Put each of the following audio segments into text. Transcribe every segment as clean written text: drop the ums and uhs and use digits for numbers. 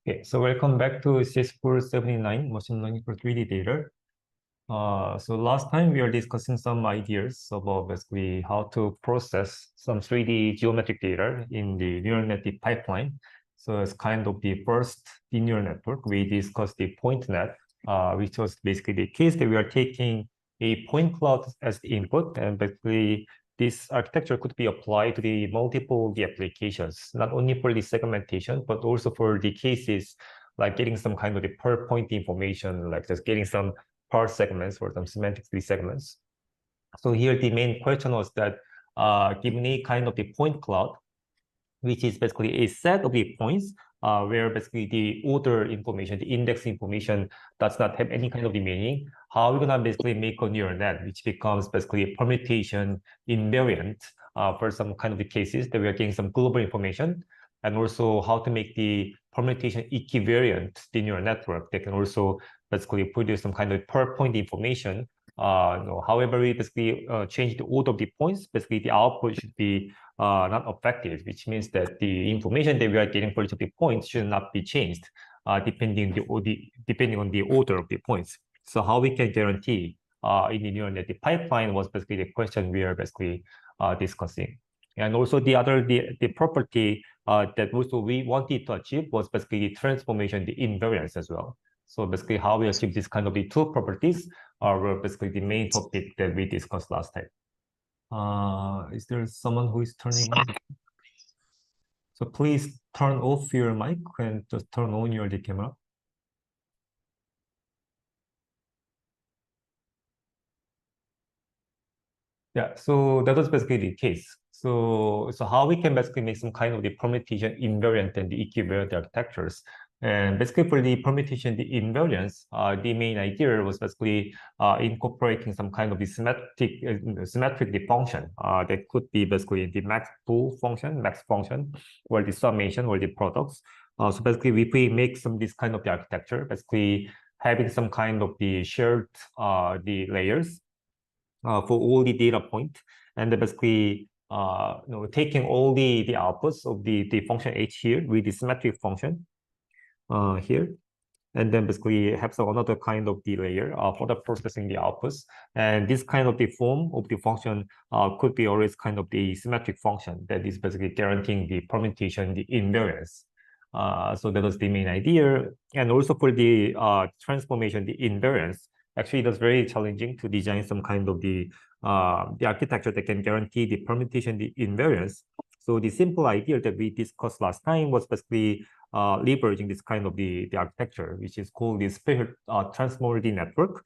Okay, so welcome back to CS479 Machine Learning for 3D Data. So last time we were discussing some ideas about basically how to process some 3D geometric data in the neural net deep pipeline. So as kind of the first deep neural network, we discussed the point net, which was basically the case that we are taking a point cloud as the input, and basically this architecture could be applied to the multiple applications, not only for the segmentation, but also for the cases like getting some kind of the per point information, like just getting some part segments or some semantic tree segments. So here the main question was that given a kind of the point cloud, which is basically a set of the points where basically the order information, the index information does not have any kind of the meaning, how are we gonna basically make a neural net, which becomes basically a permutation invariant for some kind of the cases that we are getting some global information, and also how to make the permutation equivariant the neural network that can also basically produce some kind of per point information. However, we basically change the order of the points, basically the output should be not affected, which means that the information that we are getting for each of the points should not be changed depending on the order of the points. So how we can guarantee in the neural net the pipeline was basically the question we are basically discussing. And also the property that also we wanted to achieve was basically the transformation, the invariance as well. So basically how we achieve this kind of the two properties were basically the main topic that we discussed last time. Is there someone who is turning on? So please turn off your mic and just turn on your camera. Yeah, so that was basically the case. So how we can basically make some kind of the permutation invariant and the equivariant architectures. And basically for the permutation, the invariance, the main idea was basically incorporating some kind of the symmetric the function that could be basically the max function, or the summation, or the products. So basically, if we make this kind of the architecture, basically having some kind of the shared the layers for all the data point, and then basically taking all the outputs of the function h here with the symmetric function here, and then basically have some another kind of the layer for the processing the outputs. And this kind of the form of the function could be always kind of the symmetric function that is basically guaranteeing the permutation, the invariance. So that was the main idea. And also for the transformation, the invariance, actually it was very challenging to design some kind of the architecture that can guarantee the permutation, the invariance. So the simple idea that we discussed last time was basically leveraging this kind of the architecture, which is called the spatial transmodality network,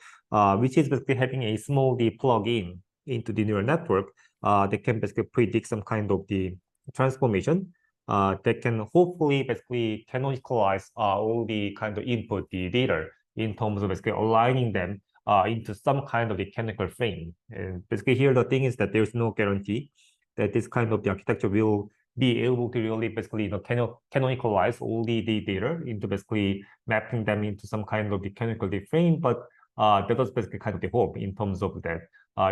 which is basically having a small plug-in into the neural network that can basically predict some kind of the transformation that can hopefully basically canonicalize all the kind of input the data in terms of basically aligning them into some kind of the canonical frame. And basically here the thing is that there's no guarantee that this kind of the architecture will be able to really basically canonicalize all the data into basically mapping them into some kind of the canonical frame. But that was basically kind of the hope in terms of that.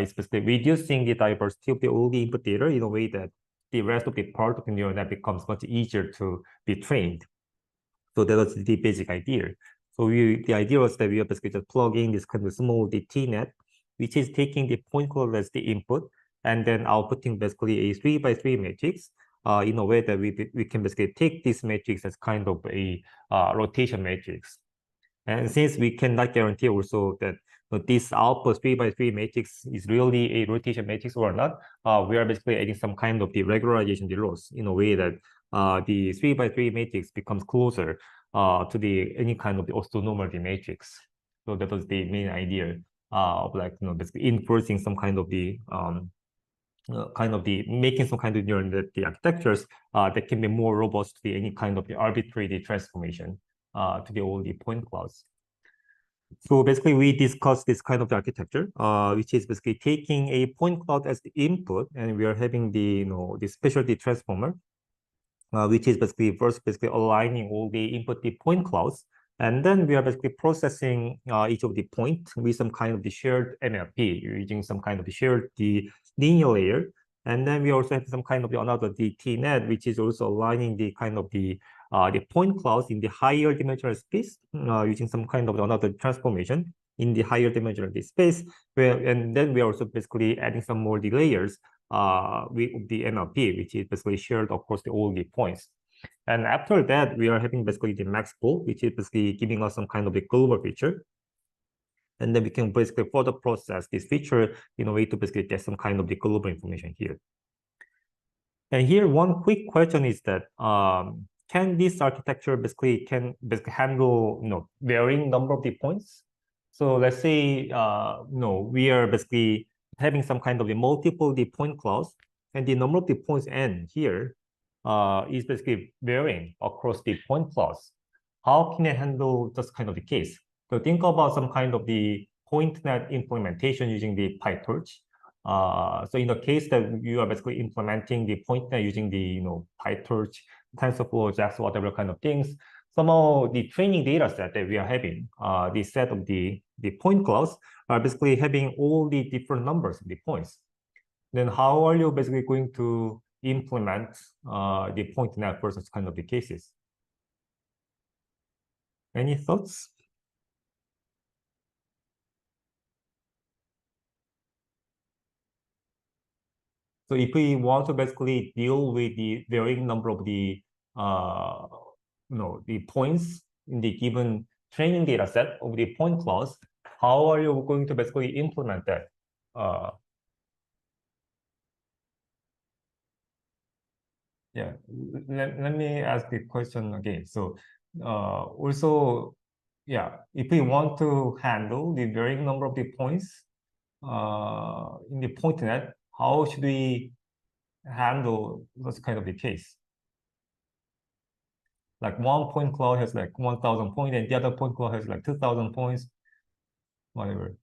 It's basically reducing the diversity of all the input data in a way that the rest of the part of the neural net becomes much easier to be trained. So that was the basic idea. So the idea was that we are basically just plugging this kind of small TNet, which is taking the point cloud as the input, and then outputting basically a 3x3 matrix in a way that we can basically take this matrix as kind of a rotation matrix. And since we cannot guarantee also that this output 3x3 matrix is really a rotation matrix or not, we are basically adding some kind of the regularization loss in a way that the 3x3 matrix becomes closer to the any kind of the orthonormality matrix. So that was the main idea of like basically enforcing some kind of the making some kind of neural net the architectures that can be more robust to any kind of the arbitrary transformation to the all the point clouds. So basically, we discussed this kind of the architecture, which is basically taking a point cloud as the input, and we are having the the specialty transformer, which is basically first aligning all the input the point clouds, and then we are basically processing each of the point with some kind of the shared MLP using some kind of the shared the linear layer. And then we also have some kind of another the TNet, which is also aligning the kind of the the point clouds in the higher dimensional space using some kind of another transformation in the higher dimensional space, and then we are also basically adding some more the layers with the NLP, which is basically shared across all the points. And after that, we are having basically the max pool, which is basically giving us some kind of a global feature. And then we can basically further process this feature in a way to basically get some kind of the global information here. And here, one quick question is that can this architecture basically handle varying number of the points? So let's say we are basically having some kind of the multiple the point clouds, and the number of the points n here is basically varying across the point clouds. How can it handle this kind of the case? So think about some kind of the PointNet implementation using the PyTorch. So in the case that you are basically implementing the PointNet using the PyTorch, TensorFlow, JAX, whatever kind of things, somehow the training data set that we are having, the set of the point clouds are basically having all the different numbers of the points. Then how are you basically going to implement the PointNet for such kind of the cases? Any thoughts? So if we want to basically deal with the varying number of the the points in the given training data set of the point clouds, how are you going to basically implement that? Yeah, let me ask the question again. So also, yeah, if we want to handle the varying number of the points in the PointNet, how should we handle this kind of the case? Like one point cloud has like 1,000 points, and the other point cloud has like 2,000 points, whatever.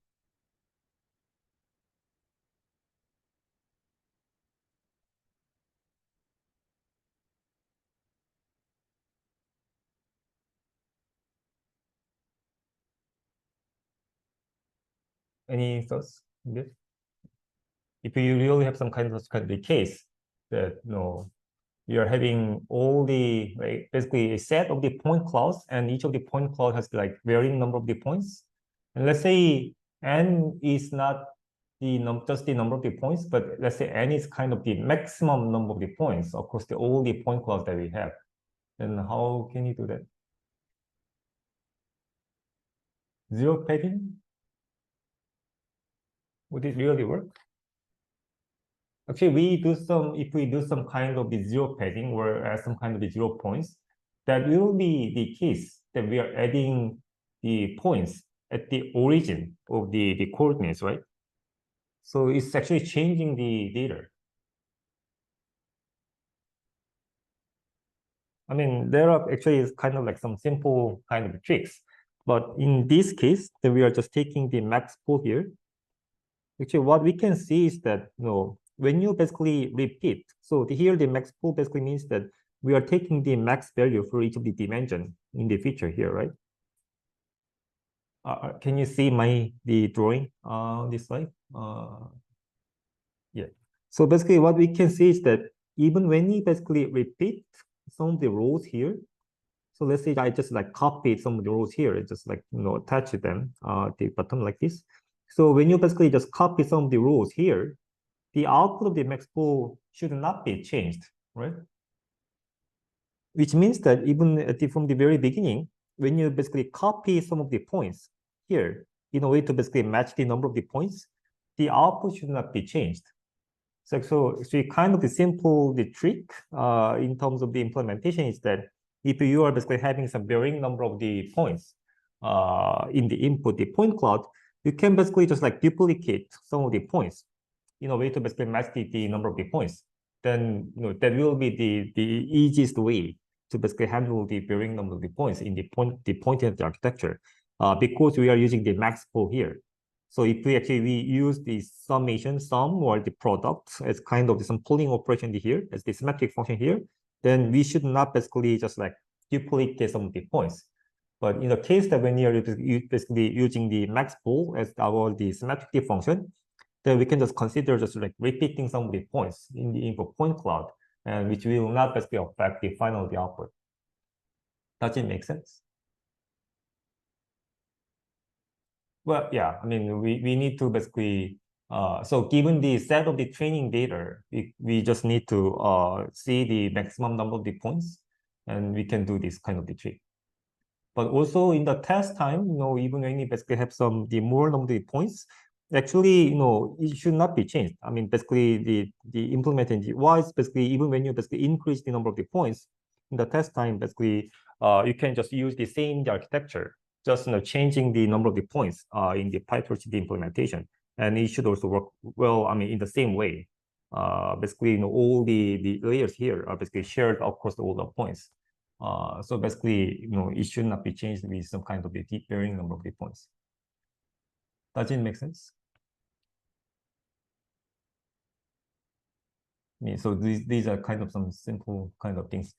Any thoughts on this? If you really have some kind of case that you're having all the basically a set of the point clouds, and each of the point cloud has like varying number of the points. And let's say n is not just the number of the points, but let's say n is kind of the maximum number of the points across all the point clouds that we have. Then how can you do that? Zero padding? Would it really work? Actually, if we do some kind of the zero padding or some kind of the 0 points, that will be the case that we are adding the points at the origin of the coordinates, right? So it's actually changing the data. I mean, there are actually kind of like some simple kind of tricks, but in this case, that we are just taking the max pool here. Actually, what we can see is that when you basically repeat, so here the max pool basically means that we are taking the max value for each of the dimension in the feature here, right? Can you see the drawing on this slide? Yeah. So basically, what we can see is that even when we basically repeat some of the rows here, so let's say I just like copied some of the rows here and just like attach them the bottom like this. So when you basically just copy some of the rows here, the output of the max pool should not be changed, right? Which means that even from the very beginning, when you basically copy some of the points here in a way to basically match the number of the points, the output should not be changed. So kind of the simple trick in terms of the implementation is that if you are basically having some varying number of the points in the input, the point cloud, you can basically just like duplicate some of the points in a way to basically match the number of the points. Then that will be the easiest way to basically handle the varying number of the points in the PointNet architecture, because we are using the max pool here. So if we use the summation sum or the product as kind of some pooling operation here as the symmetric function here, then we should not basically just like duplicate some of the points. But in the case that when you're basically using the max pool as the symmetric function, then we can just consider just like repeating some of the points in the input point cloud, and which will not basically affect the final output. Does it make sense? Well, yeah, I mean, we need to basically, so given the set of the training data, we just need to see the maximum number of the points, and we can do this kind of the trick. But also in the test time, even when you basically have the more number of points, actually, it should not be changed. I mean, basically the implementing why is basically even when you basically increase the number of the points in the test time, basically you can just use the same architecture, just changing the number of the points in the PyTorch implementation, and it should also work well. I mean, in the same way. Basically, all the layers here are basically shared across all the points. So basically, it should not be changed with some kind of a deep varying number of the points. Does it make sense? I mean, so these are kind of some simple kind of things.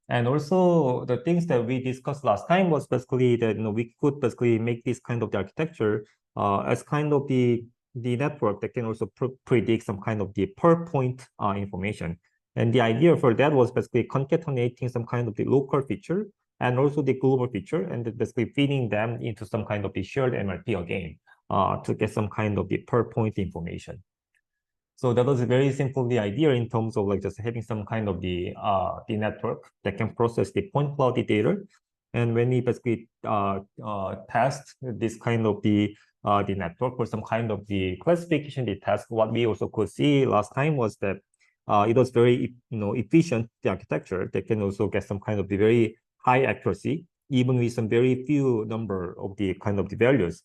And also the things that we discussed last time was basically that we could basically make this kind of the architecture as kind of the network that can also predict some kind of the per point information. And the idea for that was basically concatenating some kind of the local feature and also the global feature, and basically feeding them into some kind of the shared MLP again to get some kind of the per point information. So that was very simple the idea in terms of like just having some kind of the network that can process the point cloud data. And when we basically test this kind of the network for some kind of the classification the task, what we also could see last time was that it was very efficient, the architecture that can also get some kind of the very high accuracy, even with some very few number of the kind of the values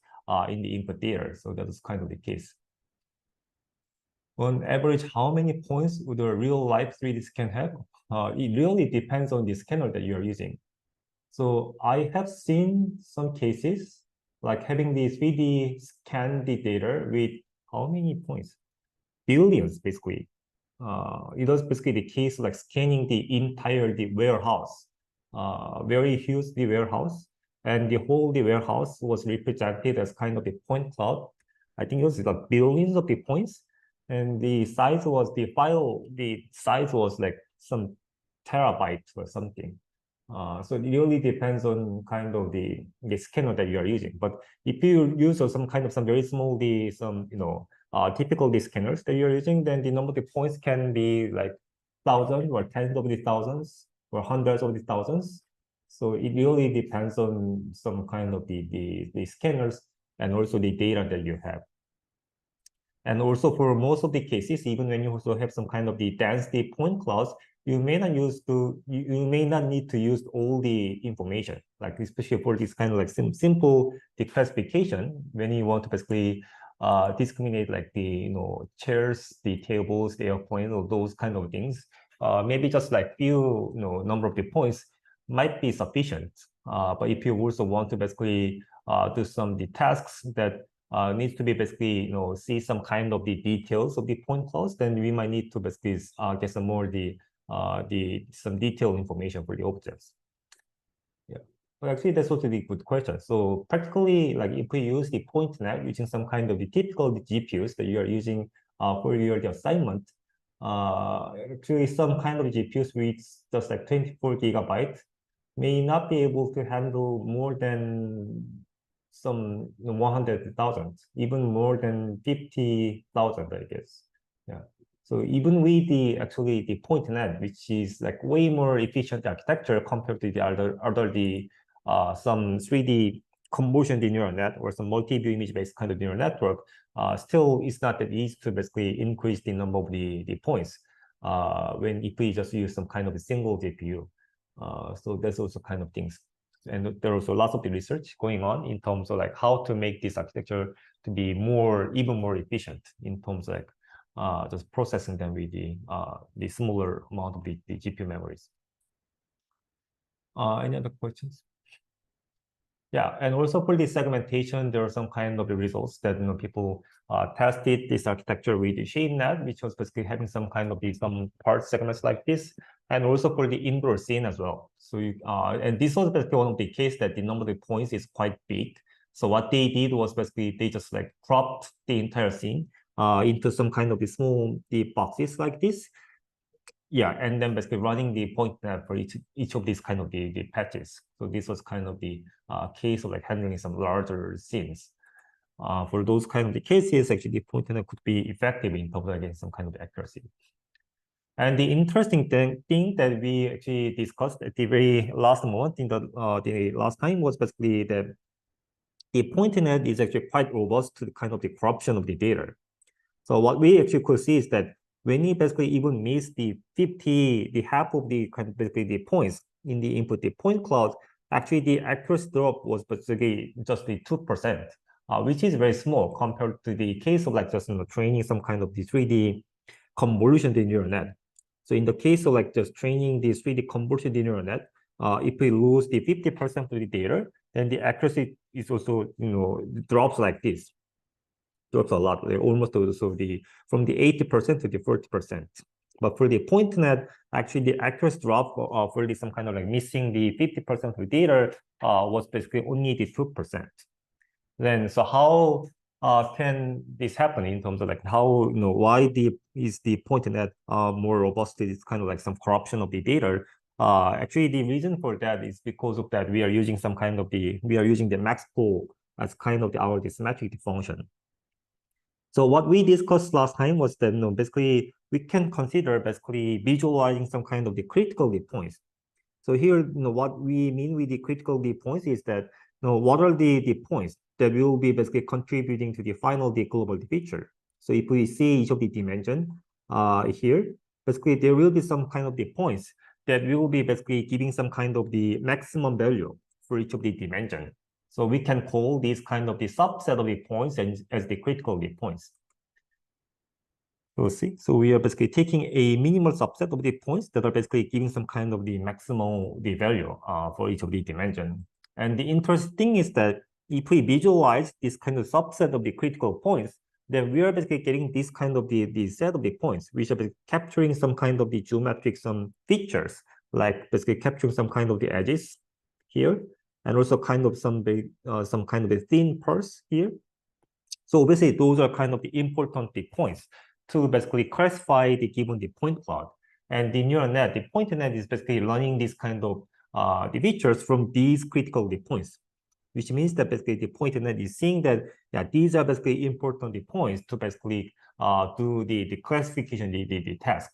in the input data. So that was kind of the case. On average, how many points would a real life 3D scan have? It really depends on the scanner that you're using. So I have seen some cases like having the 3D scan the data with how many points? Billions, basically. It was basically the case like scanning the entire warehouse, very huge the warehouse, and the whole warehouse was represented as kind of the point cloud. I think it was like billions of the points, and the size was like some terabytes or something. So it really depends on kind of the scanner that you are using. But if you use some very small typical scanners that you're using, then the number of the points can be like thousands or tens of the thousands or hundreds of the thousands. So it really depends on some kind of the scanners and also the data that you have. And also for most of the cases, even when you also have some kind of the density point clouds, you may not need to use all the information, like especially for this kind of like simple declassification, when you want to basically discriminate like the chairs, the tables, the airplane, or those kind of things. Maybe just like few number of the points might be sufficient. But if you also want to basically do some the tasks that needs to be basically see some kind of the details of the point clouds, then we might need to basically get some more some detailed information for the objects. Yeah, but actually that's also a good question. So practically, like if we use the point net using some kind of the typical GPUs that you are using for your assignment, actually some kind of GPUs with just like 24 gigabytes may not be able to handle more than some 100,000, even more than 50,000, I guess. Yeah. So even with the point net, which is like way more efficient architecture compared to the other some 3D convolution neural net or some multi-view image-based kind of neural network, still it's not that easy to basically increase the number of the points if we just use some kind of a single GPU. So there's also kind of things. And there are also lots of the research going on in terms of like how to make this architecture to be even more efficient in terms of like just processing them with the smaller amount of the GPU memories. Any other questions? Yeah, and also for the segmentation, there are some kind of the results that people tested this architecture with the ShadeNet, which was basically having some kind of some part segments like this, and also for the indoor scene as well. So and this was basically one of the cases that the number of the points is quite big. So what they did was basically they just like cropped the entire scene into some kind of the small boxes like this. yeah, and then basically running the point net for each of these kind of the patches. So this was kind of the case of like handling some larger scenes. For those kind of the cases, actually the point net could be effective in terms of getting some kind of accuracy. And the interesting thing that we actually discussed at the very last moment in the last time was basically that the point net is actually quite robust to the kind of the corruption of the data. So what we actually could see is that when you basically even miss the half of the kind of basically the points in the input, the point cloud, actually the accuracy drop was basically just the 2%, which is very small compared to the case of like just training some kind of the 3D convolution neural net. So in the case of like just training the 3D convolution neural net, if we lose the 50% of the data, then the accuracy is also drops like this. Drops a lot, almost also from the 80% to the 40%. But for the point net, actually the accuracy drop for some kind of like missing the 50% of the data was basically only the 2%. Then so how can this happen in terms of like how why is the point net more robust to this kind of like some corruption of the data? Actually, the reason for that is because of that we are using the max-pool as kind of our symmetric function. So what we discussed last time was that basically we can consider basically visualizing some kind of the critical lead points. So here, what we mean with the critical lead points is that what are the points that will be basically contributing to the final global feature. So if we see each of the dimension here, basically there will be some kind of the points that will be basically giving some kind of the maximum value for each of the dimension. So we can call these kind of the subset of the points as the critical lead points. So we are basically taking a minimal subset of the points that are basically giving some kind of the maximum value for each of the dimension. And the interesting thing is that if we visualize this kind of subset of the critical points, then we are basically getting this kind of the set of the points, which are capturing some kind of the geometric some features, like basically capturing some kind of the edges here, and also kind of some kind of a thin pulse here. So obviously those are kind of the important points to basically classify the given the point cloud. And the neural net, the point net is basically learning this kind of the features from these critical points, which means that basically the point net is seeing that these are basically important points to basically do the classification, the task.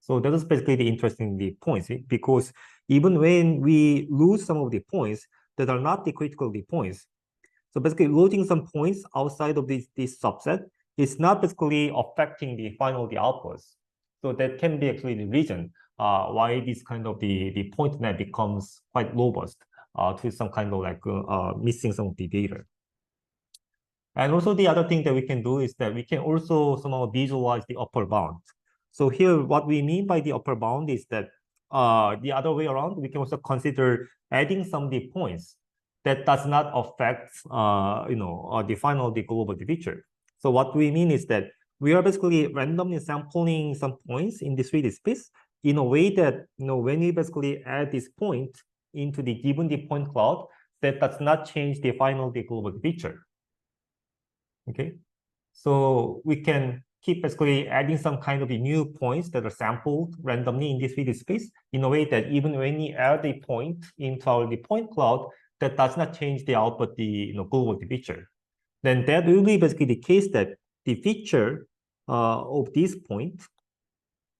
So that is basically the interesting points, because even when we lose some of the points that are not the critical points, so basically losing some points outside of this subset is not basically affecting the final outputs. So that can be actually the reason why this kind of the point net becomes quite robust to some kind of like missing some of the data. And also the other thing that we can do is that we can also somehow visualize the upper bound. So here, what we mean by the upper bound is that the other way around, we can also consider adding some of the points that does not affect the final global feature. So what we mean is that we are basically randomly sampling some points in the 3D space in a way that when we basically add this point into the given the point cloud, that does not change the final global feature. Okay, so we can keep basically adding some kind of the new points that are sampled randomly in this 3D space in a way that even when we add a point into our point cloud, that does not change the output, the global feature. Then that will be basically the case that the feature of this point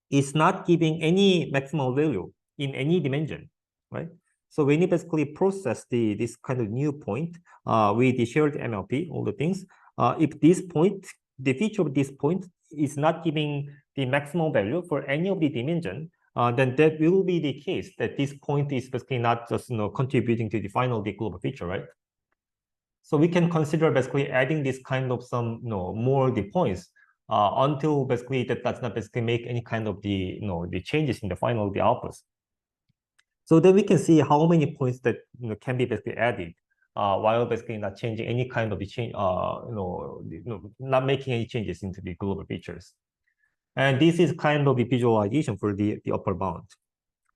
is not giving any maximal value in any dimension, right? So when you basically process this kind of new point with the shared MLP, all the things, if this point, the feature of this point is not giving the maximal value for any of the dimension, then that will be the case that this point is basically not just contributing to the final global feature, right? So we can consider basically adding this kind of some more the points until basically that does not basically make any kind of the the changes in the final outputs. So then we can see how many points that can be basically added while basically not changing any kind of the change, not making any changes into the global features. And this is kind of the visualization for the upper bound.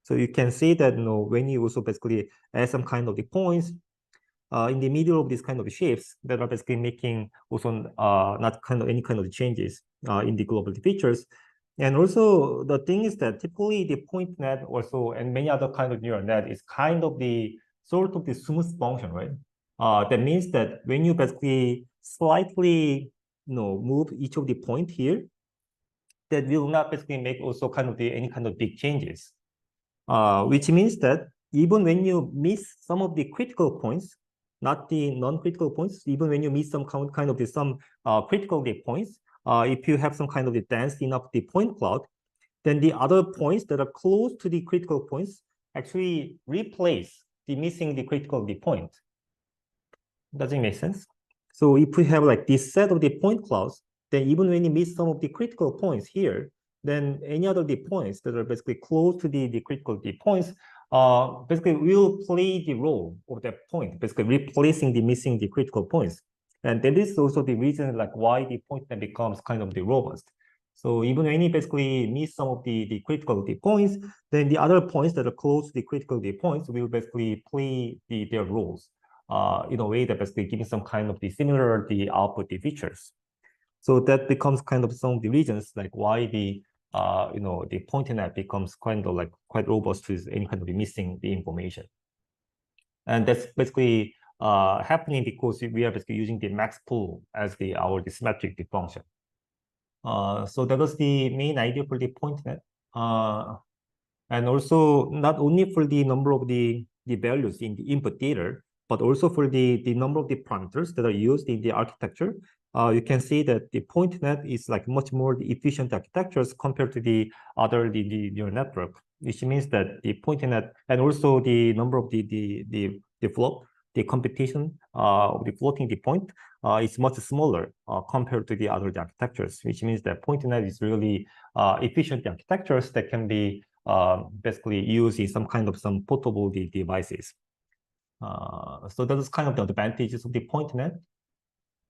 So you can see that when you also basically add some kind of the points in the middle of these kind of shapes that are basically making also not kind of any kind of changes in the global features, And also the thing is that typically the point net also and many other kind of neural net is kind of the sort of the smooth function, right? That means that when you basically slightly move each of the point here, that will not basically make also kind of the any kind of big changes. Which means that even when you miss some of the critical points, not the non-critical points, even when you miss some kind of the some critical points, if you have some kind of the dense enough the point cloud, then the other points that are close to the critical points actually replace the missing the critical the point. Does it make sense? So if we have like this set of the point clouds, then even when you miss some of the critical points here, then any other the points that are basically close to the critical the points basically will play the role of that point, basically replacing the missing the critical points. And that is also the reason like why the point net becomes kind of the robust. So even when you basically miss some of the critical the points, then the other points that are close to the critical the points will basically play their roles in a way that basically giving some kind of the similar the output the features. So that becomes kind of some of the reasons like why the the point net becomes kind of like quite robust to any kind of missing the information. And that's basically happening because we are basically using the max pool as our symmetric function. So that was the main idea for the point net. And also not only for the number of the values in the input data, but also for the number of the parameters that are used in the architecture. You can see that the point net is like much more efficient architectures compared to the other the neural network, which means that the point net and also the number of the float, the computation of the floating the point is much smaller compared to the other architectures, which means that point net is really efficient architectures that can be basically used in some kind of some portable devices. So that is kind of the advantages of the point net.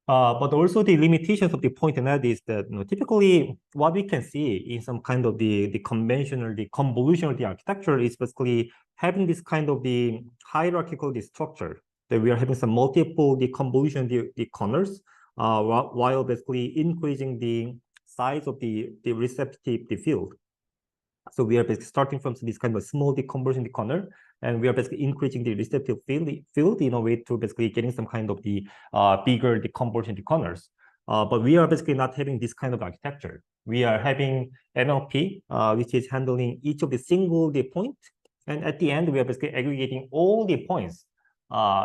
But also the limitations of the point net is that typically what we can see in some kind of the conventional, the convolutional architecture is basically having this kind of the hierarchical structure that we are having some multiple the convolution the corners while basically increasing the size of the receptive field. So we are basically starting from this kind of small deconversion corner, and we are basically increasing the receptive field in a way to basically getting some kind of the bigger deconversion corners. But we are basically not having this kind of architecture. We are having NLP, which is handling each of the single point, and at the end we are basically aggregating all the points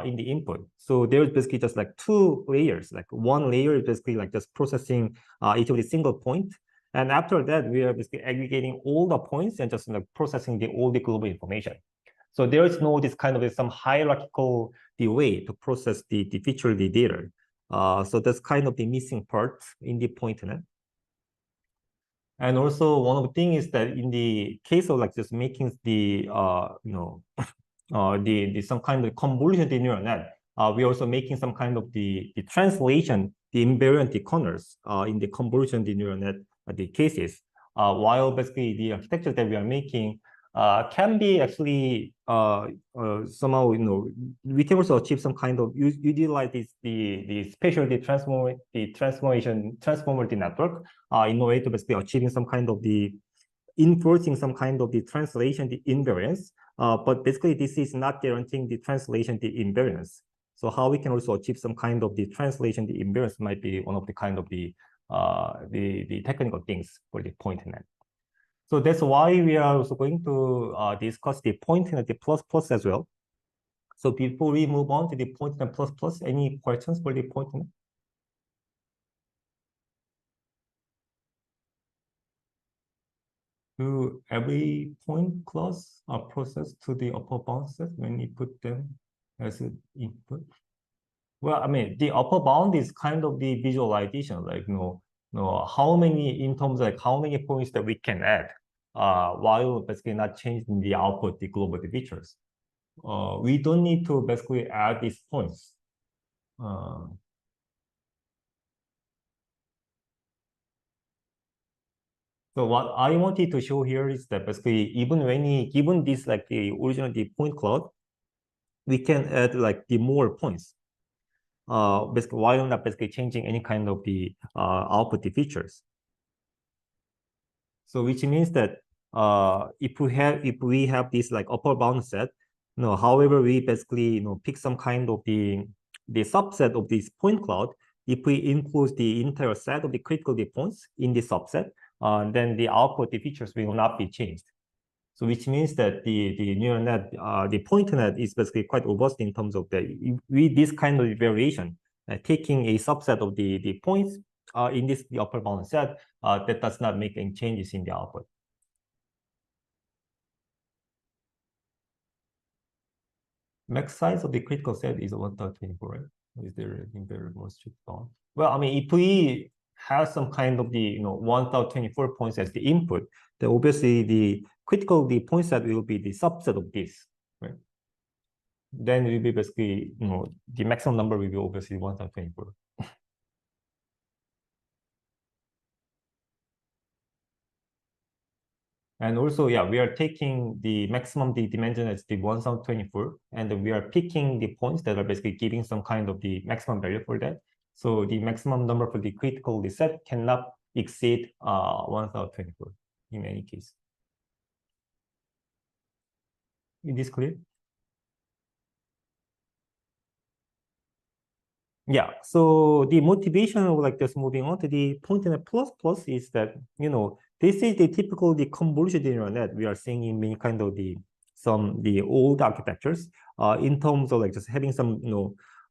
in the input. So there's basically just like two layers. Like one layer is basically like just processing each of the single point. And after that, we are basically aggregating all the points and just like processing all the global information. So there is no this kind of some hierarchical way to process the feature the data. So that's kind of the missing part in the point net. And also one of the things is that in the case of like just making the some kind of convolution the neural net, we're also making some kind of the translation, the invariant corners in the convolution the neural net the cases, while basically the architecture that we are making can be actually somehow we can also achieve some kind of utilize this the spatial transformer the network in a way to basically achieving some kind of the enforcing some kind of the translation the invariance, but basically this is not guaranteeing the translation the invariance. So how we can also achieve some kind of the translation the invariance might be one of the kind of the technical things for the point net. So that's why we are also going to discuss the point net the plus plus as well. So before we move on to the point net plus plus, any questions for the point net? Do every point class are processed to the upper bound set when you put them as an input? Well, I mean, the upper bound is kind of the visualization, like how many in terms of like how many points that we can add, while basically not changing the output, the global features. We don't need to basically add these points. So what I wanted to show here is that basically even when given this like the original the point cloud, we can add like the more points. Basically while not basically changing any kind of the output features. So which means that if we have this like upper bound set, however we basically pick some kind of the subset of this point cloud. If we include the entire set of the critical points in the subset, then the output, the features will not be changed. So which means that the neural net, the point net is basically quite robust in terms of with this kind of variation, taking a subset of the points in the upper bound set, that does not make any changes in the output. Max size of the critical set is 1024, right? Is there anything very more strict on? Well, I mean, if we have some kind of the 1024 points as the input, then obviously the critical point set will be the subset of this, right? Then it will be basically the maximum number will be obviously 1024. And also, yeah, we are taking the maximum dimension as the 1024, and we are picking the points that are basically giving some kind of the maximum value for that. So the maximum number for the critical set cannot exceed 1024 in any case. Is this clear? Yeah, so the motivation of like just moving on to the point net plus plus is that, this is the typical the convolution neural net we are seeing in many kind of the old architectures, in terms of like just having some,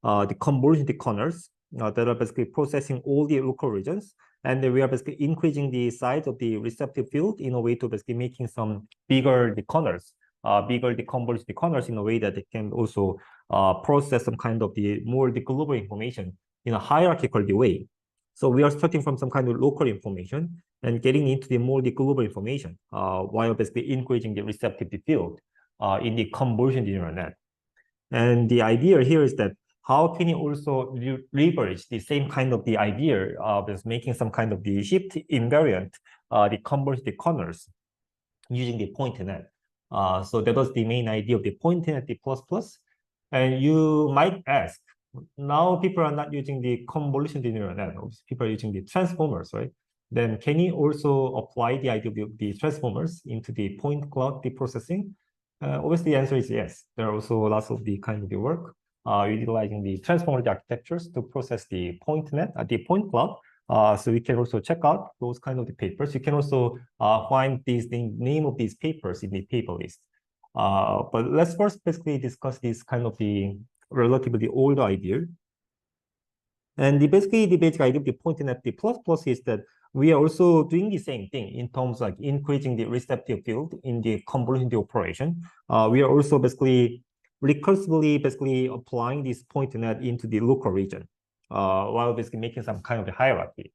the convolution the kernels that are basically processing all the local regions. And we are basically increasing the size of the receptive field in a way to basically making some bigger the kernels, bigger the convolution the kernels in a way that they can also process some kind of the global information in a hierarchical way. So we are starting from some kind of local information and getting into the global information, while basically increasing the receptive field in the convolution neural net. And the idea here is that how can you also leverage the same kind of the idea of making some kind of the shift invariant, the convolution the kernels using the point net. So that was the main idea of the point net, the plus plus. And you might ask, now people are not using the convolution neural net, people are using the transformers, right? Then can you also apply the idea of the transformers into the point cloud, the processing? Obviously, the answer is yes. There are also lots of the kind of the work utilizing the transformer architectures to process the point net, the point cloud. So you can also check out those kind of the papers. You can also find the name of these papers in the paper list. But let's first basically discuss this kind of the relatively old idea. And basically the basic idea of the point net, the plus plus is that we are also doing the same thing in terms of like increasing the receptive field in the convolution operation. We are also basically recursively basically applying this point net into the local region, while basically making some kind of a hierarchy.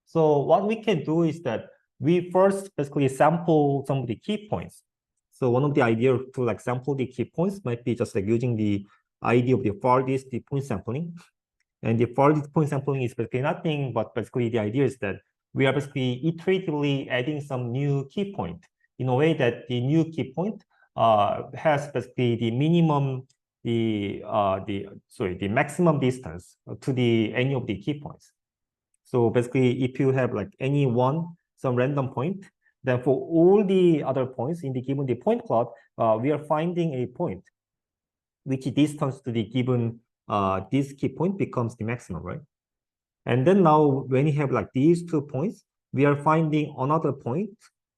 So what we can do is that we first basically sample some of the key points. So one of the ideas to like sample the key points might be just like using the idea of the farthest point sampling. And the farthest point sampling is basically nothing but basically the idea is that we are basically iteratively adding some new key point in a way that the new key point has basically the minimum, the maximum distance to any of the key points. So basically, if you have like some random point, then for all the other points in the given the point cloud, we are finding a point which distance to the given this key point becomes the maximum, right? And then now when you have like these 2 points, we are finding another point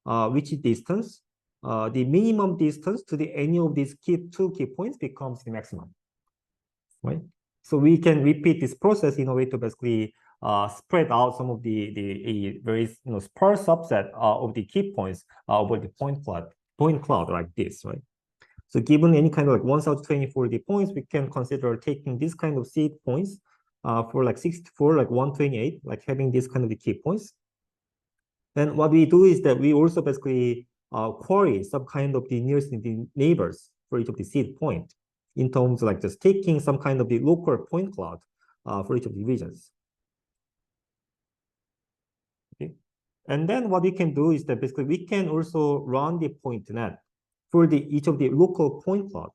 which distance, the minimum distance to any of these two key points becomes the maximum, right? So we can repeat this process in a way to basically spread out some of the very sparse subset of the key points over the point cloud like this, right? So given any kind of like 1024 points, we can consider taking this kind of seed points for like 64, like 128, like having this kind of the key points. Then what we do is that we also basically query some kind of the nearest neighbors for each of the seed point in terms of like just taking some kind of the local point cloud for each of the regions. Okay. And then what we can do is that basically we can also run the point net for each of the local point cloud.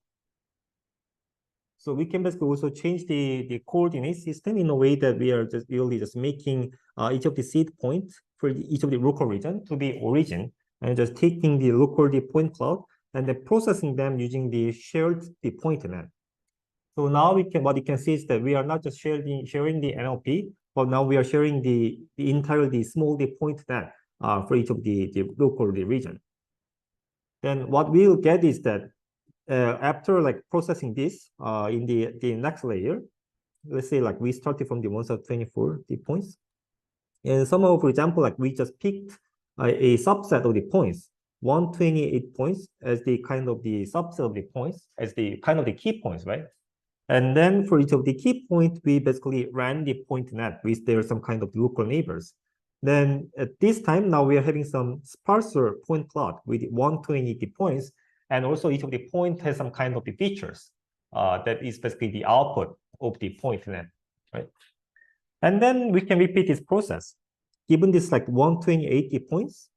So we can basically also change the coordinate system in a way that we are just really just making each of the seed points for each of the local region to be origin, and just taking the local point cloud and then processing them using the shared the point net. So now what you can see is that we are not just sharing the NLP, but now we are sharing the entire small point net for each of the local region. Then what we'll get is that after like processing this in the next layer, let's say like we started from the 124 the points, and somehow, for example, like we just picked a subset of the points, 128 points as the kind of the subset of the points as the kind of the key points, right? And then for each of the key points, we basically ran the point net with there some kind of local neighbors. Then at this time, now we are having some sparser point cloud with 120 points, and also each of the point has some kind of the features that is basically the output of the point net, right? And then we can repeat this process. Given this like 128 points,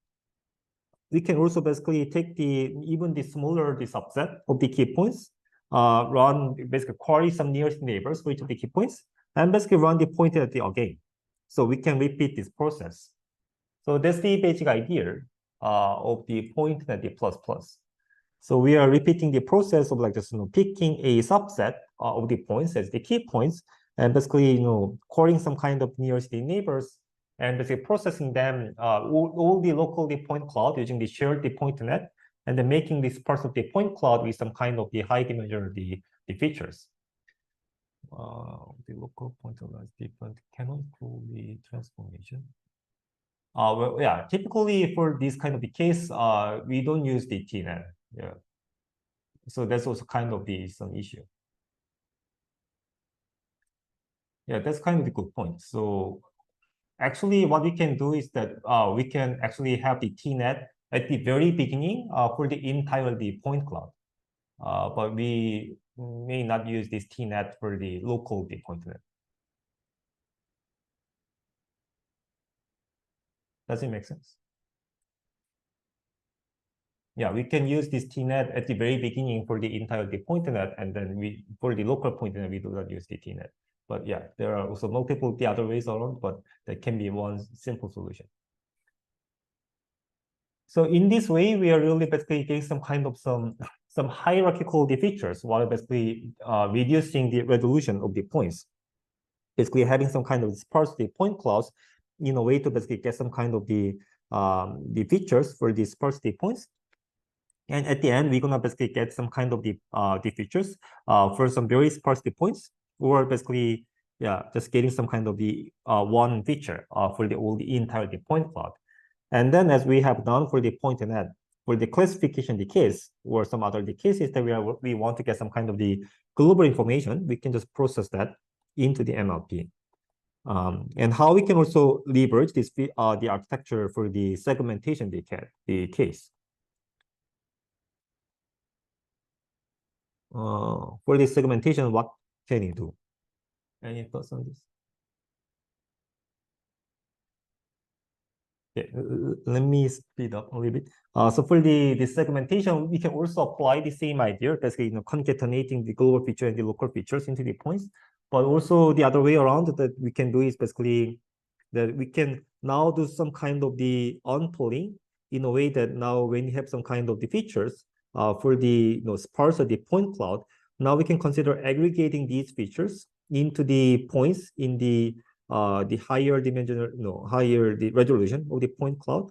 we can also basically take even the smaller the subset of the key points, run basically query some nearest neighbors for each of the key points, and basically run the point net again. So we can repeat this process. So that's the basic idea of the point net plus plus. So we are repeating the process of like just picking a subset of the points as the key points, and basically calling some kind of nearest neighbors, and basically processing them all the local point cloud using the shared point net, and then making this part of the point cloud with some kind of the high dimension the features. The local point cloud is different. Cannot call the transformation. Well, yeah, typically for this kind of the case, we don't use the TNet. Yeah. So that's also kind of some issue. Yeah, that's kind of the good point. So actually what we can do is that we can actually have the TNet at the very beginning for the entire point cloud. But we may not use this TNet for the local point net. Does it make sense? Yeah, we can use this TNet at the very beginning for the entire point net, and then for the local point net, we do not use the TNet. But yeah, there are also multiple the other ways around, but that can be one simple solution. So in this way, we are really basically getting some kind of some hierarchical features while basically reducing the resolution of the points. Basically having some kind of sparsity point clouds in a way to basically get some kind of the features for the sparsity points. And at the end, we're gonna basically get some kind of the features for some very sparsity points, or basically, yeah, just getting some kind of the one feature for the entire point cloud. And then as we have done for the point net, for the classification case or some other cases that we want to get some kind of the global information, we can just process that into the MLP. And how we can also leverage this the architecture for the segmentation the case. For the segmentation, what can you do? Any thoughts on this? Okay, let me speed up a little bit. So for the segmentation, we can also apply the same idea, basically concatenating the global feature and the local features into the points. But also the other way around that we can do is basically that we can now do some kind of the unpooling in a way that now when you have some kind of the features for the sparse of the point cloud, now we can consider aggregating these features into the points in the higher dimensional, higher the resolution of the point cloud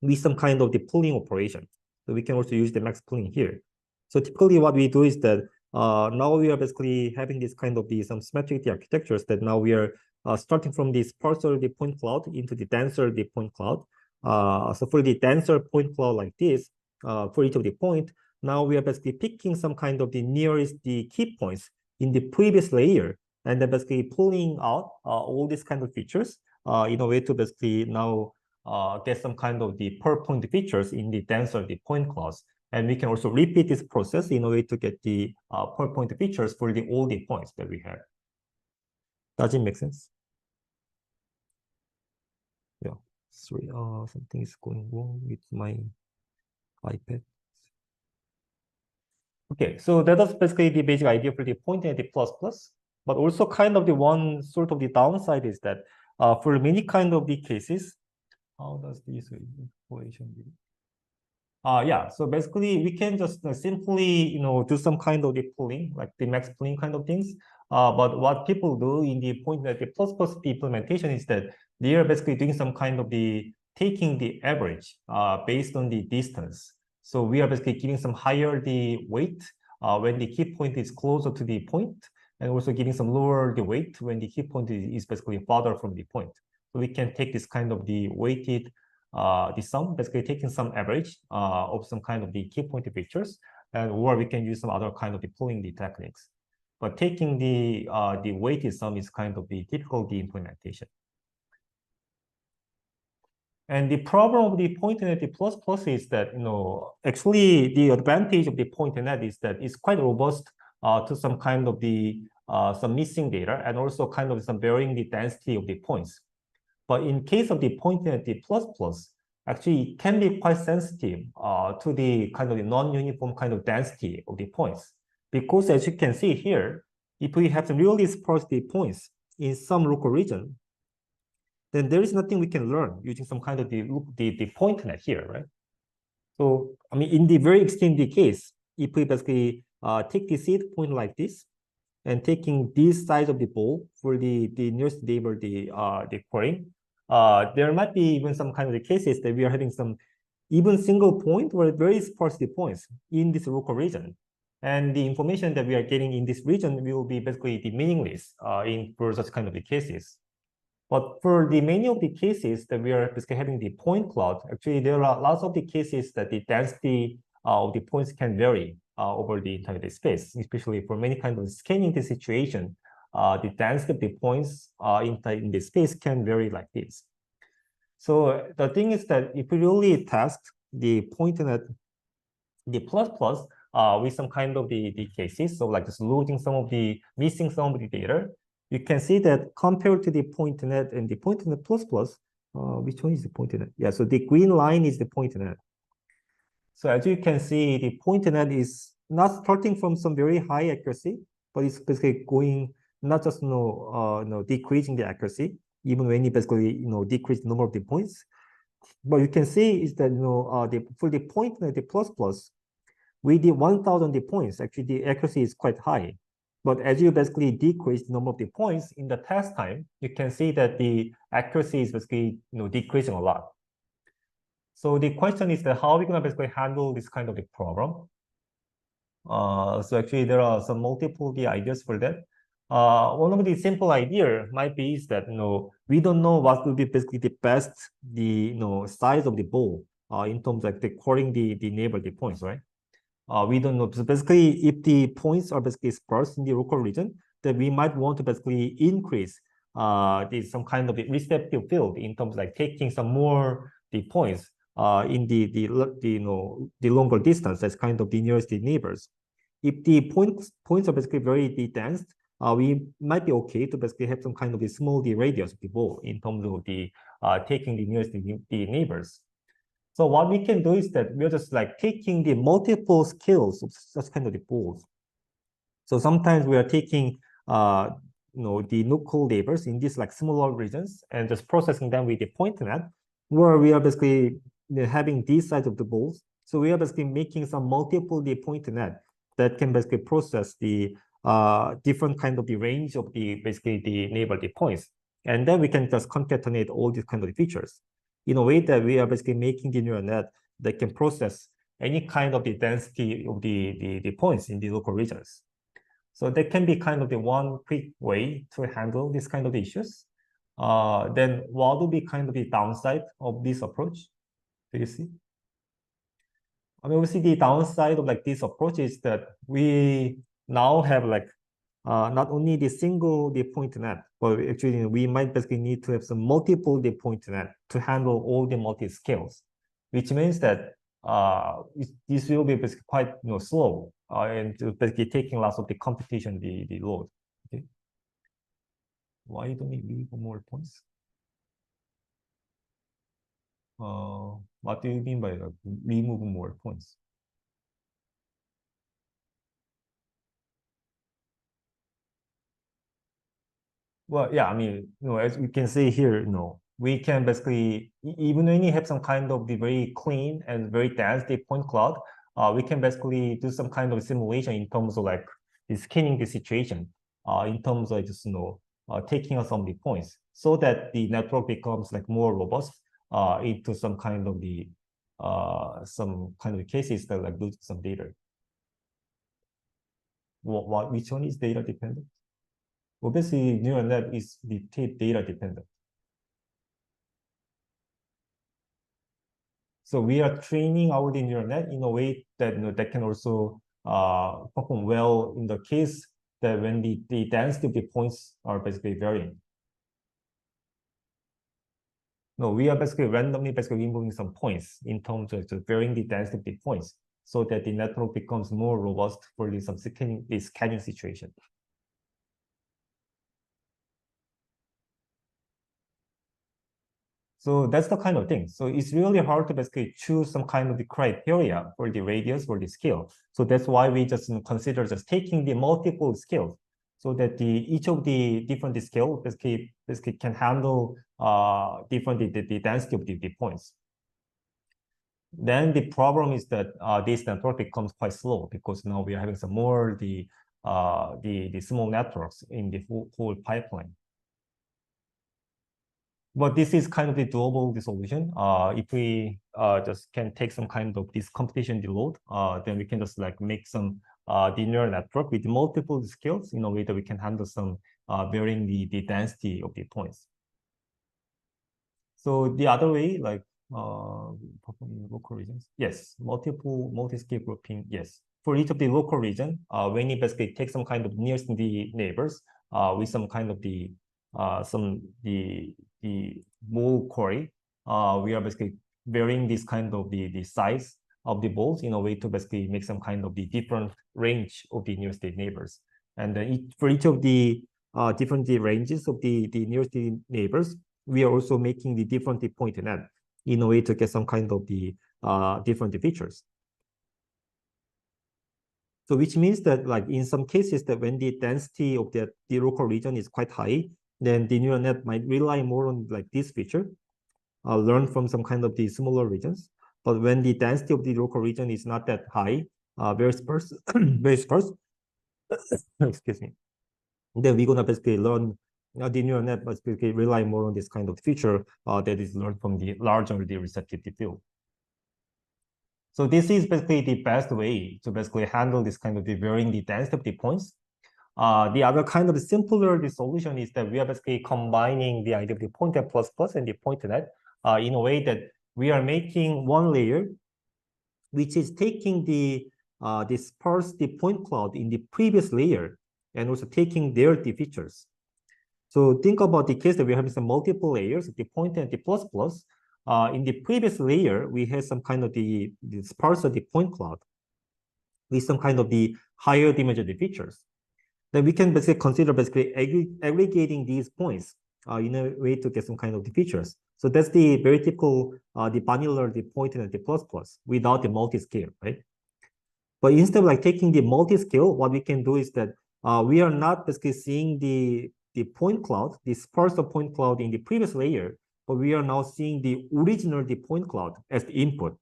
with some kind of the pooling operation. So we can also use the max pooling here. So typically what we do is that now we are basically having this kind of some symmetric architectures that now we are starting from the sparser the point cloud into the denser the point cloud. So for the denser point cloud like this, for each of the point, now we are basically picking some kind of the nearest the key points in the previous layer, and then basically pulling out all these kind of features in a way to basically now get some kind of the per point features in the denser the point clouds. And we can also repeat this process in a way to get the per point features for all the points that we have. Does it make sense? Yeah. Sorry, something is going wrong with my iPad. Okay, so that was basically the basic idea for the point and the plus plus. But also kind of the one sort of the downside is that for many kind of the cases, how does this equation be? Yeah, so basically we can just simply, do some kind of the pooling, like the max pooling kind of things. But what people do in the point that the plus plus implementation is that they are basically doing some kind of the taking the average based on the distance. So we are basically giving some higher the weight when the key point is closer to the point, and also giving some lower the weight when the key point is basically farther from the point. So we can take this kind of the weighted the sum, basically taking some average of some kind of the key point features, and or we can use some other kind of the pooling the techniques. But taking the weighted sum is kind of the typical the implementation. And the problem of the PointNet plus plus is that actually the advantage of the PointNet is that it's quite robust to some kind of the some missing data, and also kind of some varying the density of the points. But in case of the PointNet plus plus, actually it can be quite sensitive to the kind of the non-uniform kind of density of the points. Because as you can see here, if we have some really sparse points in some local region, then there is nothing we can learn using some kind of the PointNet here, right? So, I mean, in the very extreme case, if we basically take the seed point like this, and taking this size of the ball for the nearest neighbor, the querying, there might be even some kind of the cases that we are having some even single point or very sparse points in this local region. And the information that we are getting in this region will be basically the meaningless for such kind of the cases. But for the many of the cases that we are basically having the point cloud, actually there are lots of the cases that the density of the points can vary over the entire space, especially for many kind of scanning the situation. The density of the points in the space can vary like this. So the thing is that if we really test the PointNet, the plus plus with some kind of the cases, so like just losing some of the, missing some of the data, you can see that compared to the PointNet and the PointNet plus plus, which one is the PointNet? Yeah, so the green line is the PointNet. So as you can see, the PointNet is not starting from some very high accuracy, but it's basically going not just decreasing the accuracy, even when you basically decrease the number of the points. But you can see is that for the PointNet, the plus plus, with the 1,000 points, actually the accuracy is quite high. But as you basically decrease the number of the points in the test time, you can see that the accuracy is basically decreasing a lot. So the question is that how are we going to basically handle this kind of the problem? So actually there are some multiple ideas for that. One of the simple idea might be is that we don't know what will be basically the best size of the ball in terms of like recording the neighbor points, right? We don't know. So basically, if the points are basically sparse in the local region, then we might want to basically increase some kind of receptive field in terms of like taking some more the points in the longer distance as kind of the nearest neighbors. If the points are basically very dense, we might be okay to basically have some kind of a small radius of the ball in terms of the taking the nearest the neighbors. So what we can do is that we're just like taking the multiple scales of such kind of the balls. So sometimes we are taking the local neighbors in these like smaller regions and just processing them with the PointNet, where we are basically having these sides of the balls. So we are basically making some multiple the PointNet that can basically process the different kind of the range of the basically the neighbor points. And then we can just concatenate all these kind of features in a way that we are basically making the neural net that can process any kind of the density of the points in the local regions. So that can be kind of the one quick way to handle this kind of issues. Then what will be kind of the downside of this approach? Do you see? I mean, obviously the downside of like this approach is that we now have like not only the single PointNet, but actually we might basically need to have some multiple PointNet to handle all the multi-scales, which means that this will be basically quite slow and basically taking lots of the computation, the load. Okay. Why don't we leave more points? What do you mean by that? Remove more points? Well, yeah, I mean, as we can see here, we can basically, even when you have some kind of the very clean and very dense the point cloud, we can basically do some kind of simulation in terms of like the scanning the situation, in terms of just, taking some of the points so that the network becomes like more robust, into some kind of the, cases that like lose some data. Which one is data dependent? Well, basically, neural net is the data dependent. So we are training our neural net in a way that that can also perform well in the case that when the density of the points are basically varying. No, we are basically randomly removing some points in terms of just varying the density of the points so that the network becomes more robust for the scanning situation. So that's the kind of thing. So it's really hard to basically choose some kind of the criteria for the radius or the scale. So that's why we just consider just taking the multiple scales so that each of the different scale basically can handle different the density of the points. Then the problem is that this network becomes quite slow because now we are having some more the small networks in the whole pipeline. But this is kind of the doable solution. If we just can take some kind of this computation load, then we can just like make some the neural network with multiple skills in a way that we can handle some varying the density of the points. So the other way, like local regions, yes, multi-scale grouping, yes. For each of the local region, when you basically take some kind of nearest the neighbors with some kind of the mole query, we are basically varying this kind of the size of the balls in a way to basically make some kind of the different range of the nearest neighbors. And then for each of the different ranges of the nearest neighbors, we are also making the different point net in a way to get some kind of the different features. So which means that like in some cases that when the density of the local region is quite high, then the neural net might rely more on like this feature, learn from some kind of the smaller regions. But when the density of the local region is not that high, very sparse, excuse me, then we're gonna basically learn the neural net basically rely more on this kind of feature that is learned from the larger the receptivity field. So this is basically the best way to basically handle this kind of the varying the density of the points. The other kind of simpler the solution is that we are basically combining the idea of the pointnet plus plus and the pointnet in a way that we are making one layer, which is taking the sparse the point cloud in the previous layer and also taking their features. So think about the case that we're having some multiple layers, the point and the plus plus. In the previous layer, we had some kind of the sparse of the point cloud with some kind of the higher dimension features. Then we can basically consider aggregating these points in a way to get some kind of the features. So that's the very typical the vanilla the point and the plus plus without the multi-scale, right? But instead of like taking the multi-scale, what we can do is that we are not basically seeing the point cloud, the sparse point cloud in the previous layer, but we are now seeing the original the point cloud as the input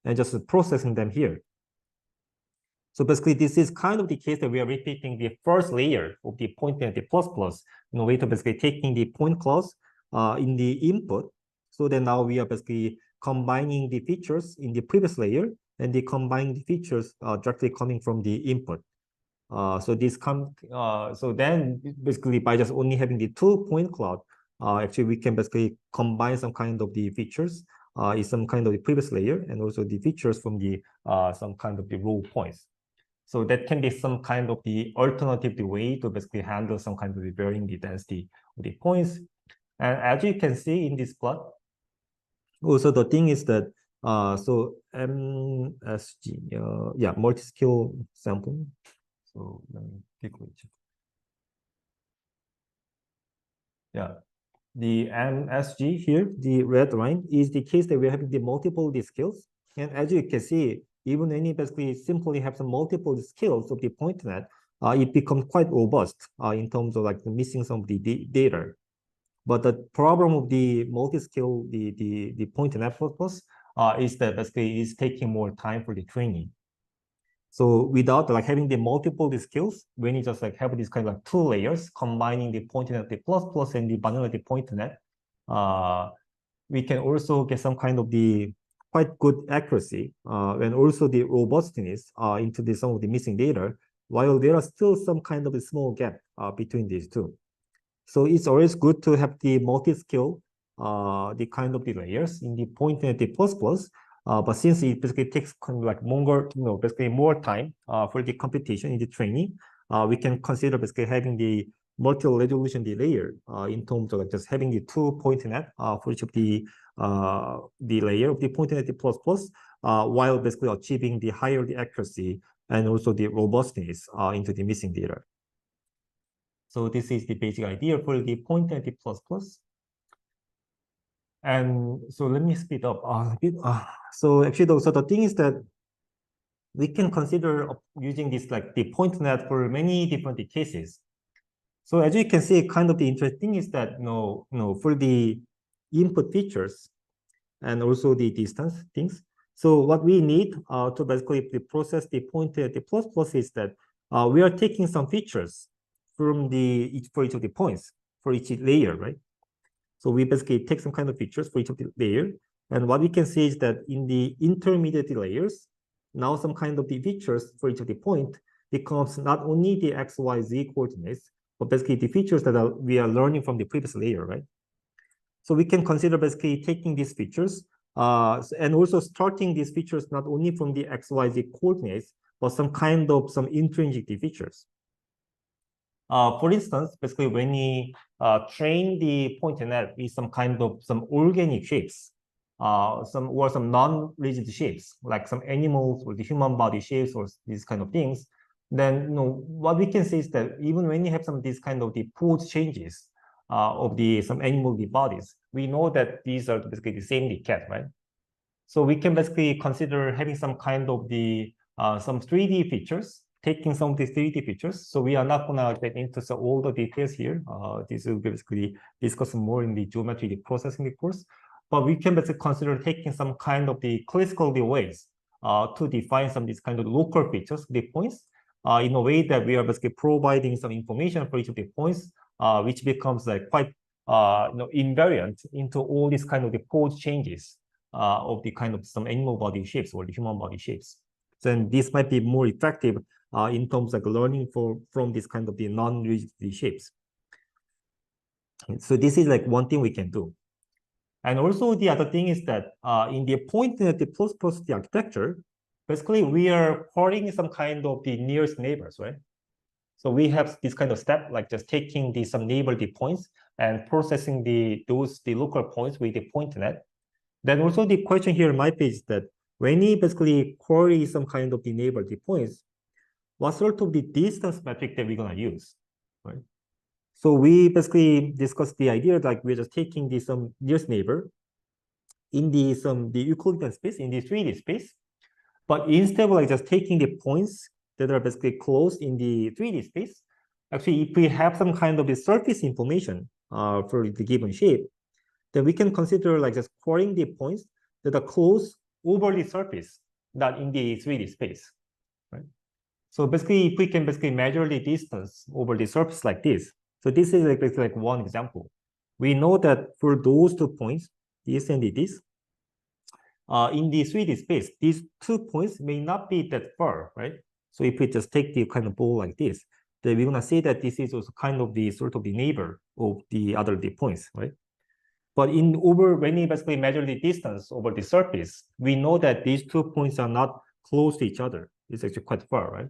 and just processing them here. So basically, this is kind of the case that we are repeating the first layer of the point and the plus plus in a way to basically taking the point clouds in the input. So then now we are basically combining the features in the previous layer and the combining the features directly coming from the input. So then basically by just only having the 2-point cloud, actually we can basically combine some kind of the features in some kind of the previous layer and also the features from the some kind of the raw points. So that can be some kind of the alternative way to basically handle some kind of the varying the density of the points. And as you can see in this plot, also the thing is that so MSG, yeah, multi-scale sampling. So let me quickly check. Yeah, the MSG here, the red line, is the case that we're having the multiple scales. And as you can see, even when you basically simply have some multiple scales of the point net, it becomes quite robust in terms of like missing some of the data. But the problem of the multi-scale, the point-and-net plus is that basically it's taking more time for the training. So without like having the multiple skills, when you just like have this kind of like 2 layers combining the point-and-net, the plus and the vanilla the point-and-net, we can also get some kind of the quite good accuracy and also the robustness into some of the missing data, while there are still some kind of a small gap between these two. So it's always good to have the multi-skill, the kind of the layers in the point-and-net, the plus, but since it basically takes kind of like longer, basically more time for the computation in the training, we can consider basically having the multi-resolution layer in terms of like just having the 2 point-and-net for each of the layer of the point-and-net, the plus, while basically achieving the higher the accuracy and also the robustness into the missing data. So this is the basic idea for the point-and-net, the plus. And so let me speed up a bit. So actually, so the thing is that we can consider using this like the point-and-net for many different cases. So as you can see, kind of the interesting is that for the input features and also the distance things. So what we need to basically process the point-and-net, the plus is that we are taking some features from for each of the points for each layer, right? So we basically take some kind of features for each of the layer. And what we can see is that in the intermediate layers, now some kind of the features for each of the point becomes not only the X, Y, Z coordinates, but basically the features that we are learning from the previous layer, right? So we can consider basically taking these features and also starting these features not only from the X, Y, Z coordinates, but some kind of some intrinsic features. For instance, basically when we train the point-and-net with some kind of some organic shapes, some non-rigid shapes, like some animals or the human body shapes or these kind of things, then what we can say is that even when you have some of these kind of the pose changes of some animal bodies, we know that these are basically the same cat, right? So we can basically consider having some kind of the some 3D features, taking some of these 3D features. So we are not going to get into all the details here. This will basically discuss more in the geometry processing course. But we can basically consider taking some kind of the classical ways to define some of these kind of local features, the points, in a way that we are basically providing some information for each of the points, which becomes like quite invariant into all these kind of the pose changes of the kind of some animal body shapes or the human body shapes. Then this might be more effective in terms of learning from this kind of the non-rigid shapes. So this is like one thing we can do. And also the other thing is that in the point-and-net, the plus the architecture, basically we are querying some kind of the nearest neighbors, right? So we have this kind of step, like just taking some neighbor points and processing the local points with the point-and-net. Then also the question here might be is that when we basically query some kind of the neighbor points, what sort of the distance metric that we're going to use, right? So we basically discussed the idea like we're just taking some nearest neighbor in the Euclidean space, in the 3D space, but instead of like just taking the points that are basically close in the 3D space, actually if we have some kind of the surface information for the given shape, then we can consider like just querying the points that are close over the surface, not in the 3D space, right? So basically, if we can basically measure the distance over the surface like this, so this is like one example. We know that for those 2 points, this and this, in the 3D space, these 2 points may not be that far, right? So if we just take the kind of ball like this, then we're gonna say that this is also kind of the sort of the neighbor of the other points, right? But when we basically measure the distance over the surface, we know that these 2 points are not close to each other. It's actually quite far, right?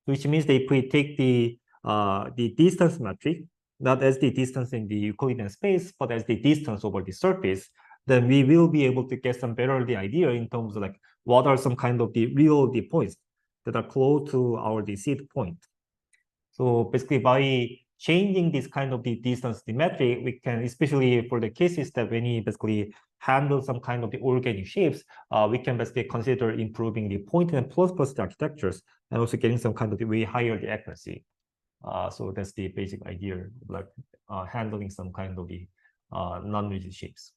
Which means that if we take the distance metric, not as the distance in the Euclidean space, but as the distance over the surface, then we will be able to get some better idea in terms of like what are some kind of the real points that are close to our seed point. So basically by changing this kind of the distance metric, we can, especially for the cases that when we basically handle some kind of the organic shapes, we can basically consider improving the point and plus architectures and also getting some kind of the way higher the accuracy. So that's the basic idea, like handling some kind of the non-rigid shapes.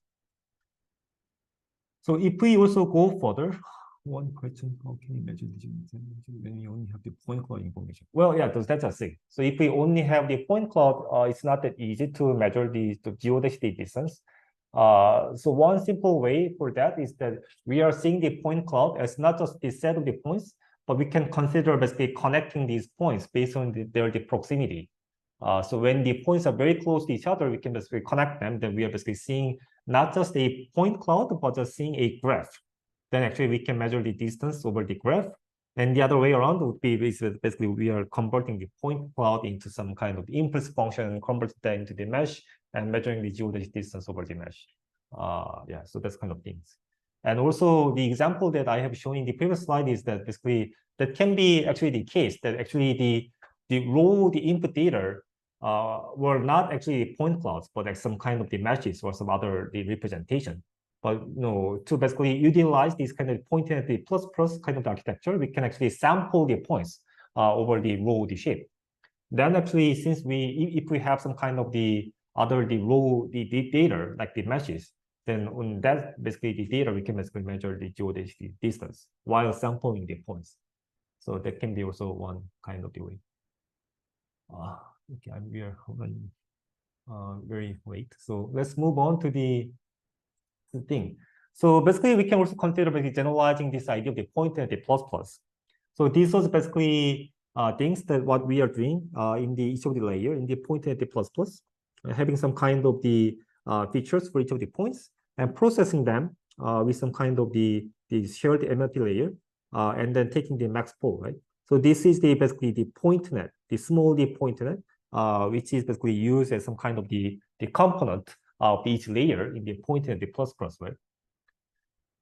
So if we also go further, one question, how can you measure the when you only have the point cloud information? Well, yeah, that's a thing. So if we only have the point cloud, it's not that easy to measure the geodesy distance. So one simple way for that is that we are seeing the point cloud as not just the set of the points, but we can consider basically connecting these points based on their proximity. So when the points are very close to each other, we can basically connect them. Then we are basically seeing not just a point cloud, but just seeing a graph. Then actually we can measure the distance over the graph. And the other way around would be basically we are converting the point cloud into some kind of impulse function and convert that into the mesh and measuring the geodesy distance over the mesh. Yeah, so that's kind of things. And also the example that I have shown in the previous slide is that basically that can be actually the case that actually the raw, the input data were not actually point clouds, but like some kind of the meshes or some other the representation. But to basically utilize this kind of point and the plus kind of architecture, we can actually sample the points over the raw the shape. Then actually, since if we have some kind of the other the raw the data like the meshes, then on that basically the data we can basically measure the geodesy distance while sampling the points. So that can be also one kind of the way. Okay, we are very late. So let's move on to the thing. So basically, we can also consider basically generalizing this idea of the point and the plus. So this was basically things that what we are doing in each of the layer in the point and the plus, having some kind of the features for each of the points and processing them with some kind of the shared MLP layer and then taking the max pole, right? So this is basically the point net, the small d point net, which is basically used as some kind of the component of each layer in the point and the plus, right?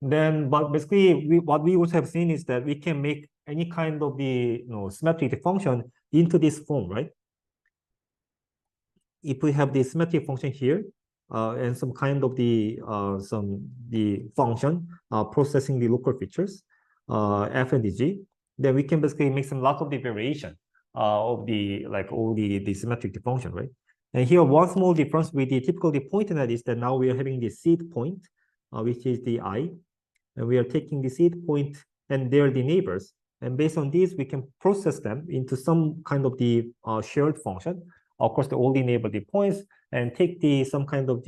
Then, but basically, what we also have seen is that we can make any kind of the symmetric function into this form, right? If we have the symmetric function here and some kind of the function processing the local features, f and g, then we can basically make some lots of the variation of the all the symmetric function, right? And here, one small difference with the typical point net is that now we are having the seed point, which is the I, and we are taking the seed point and they're the neighbors. And based on this, we can process them into some kind of the shared function across all the neighborhood points and take some kind of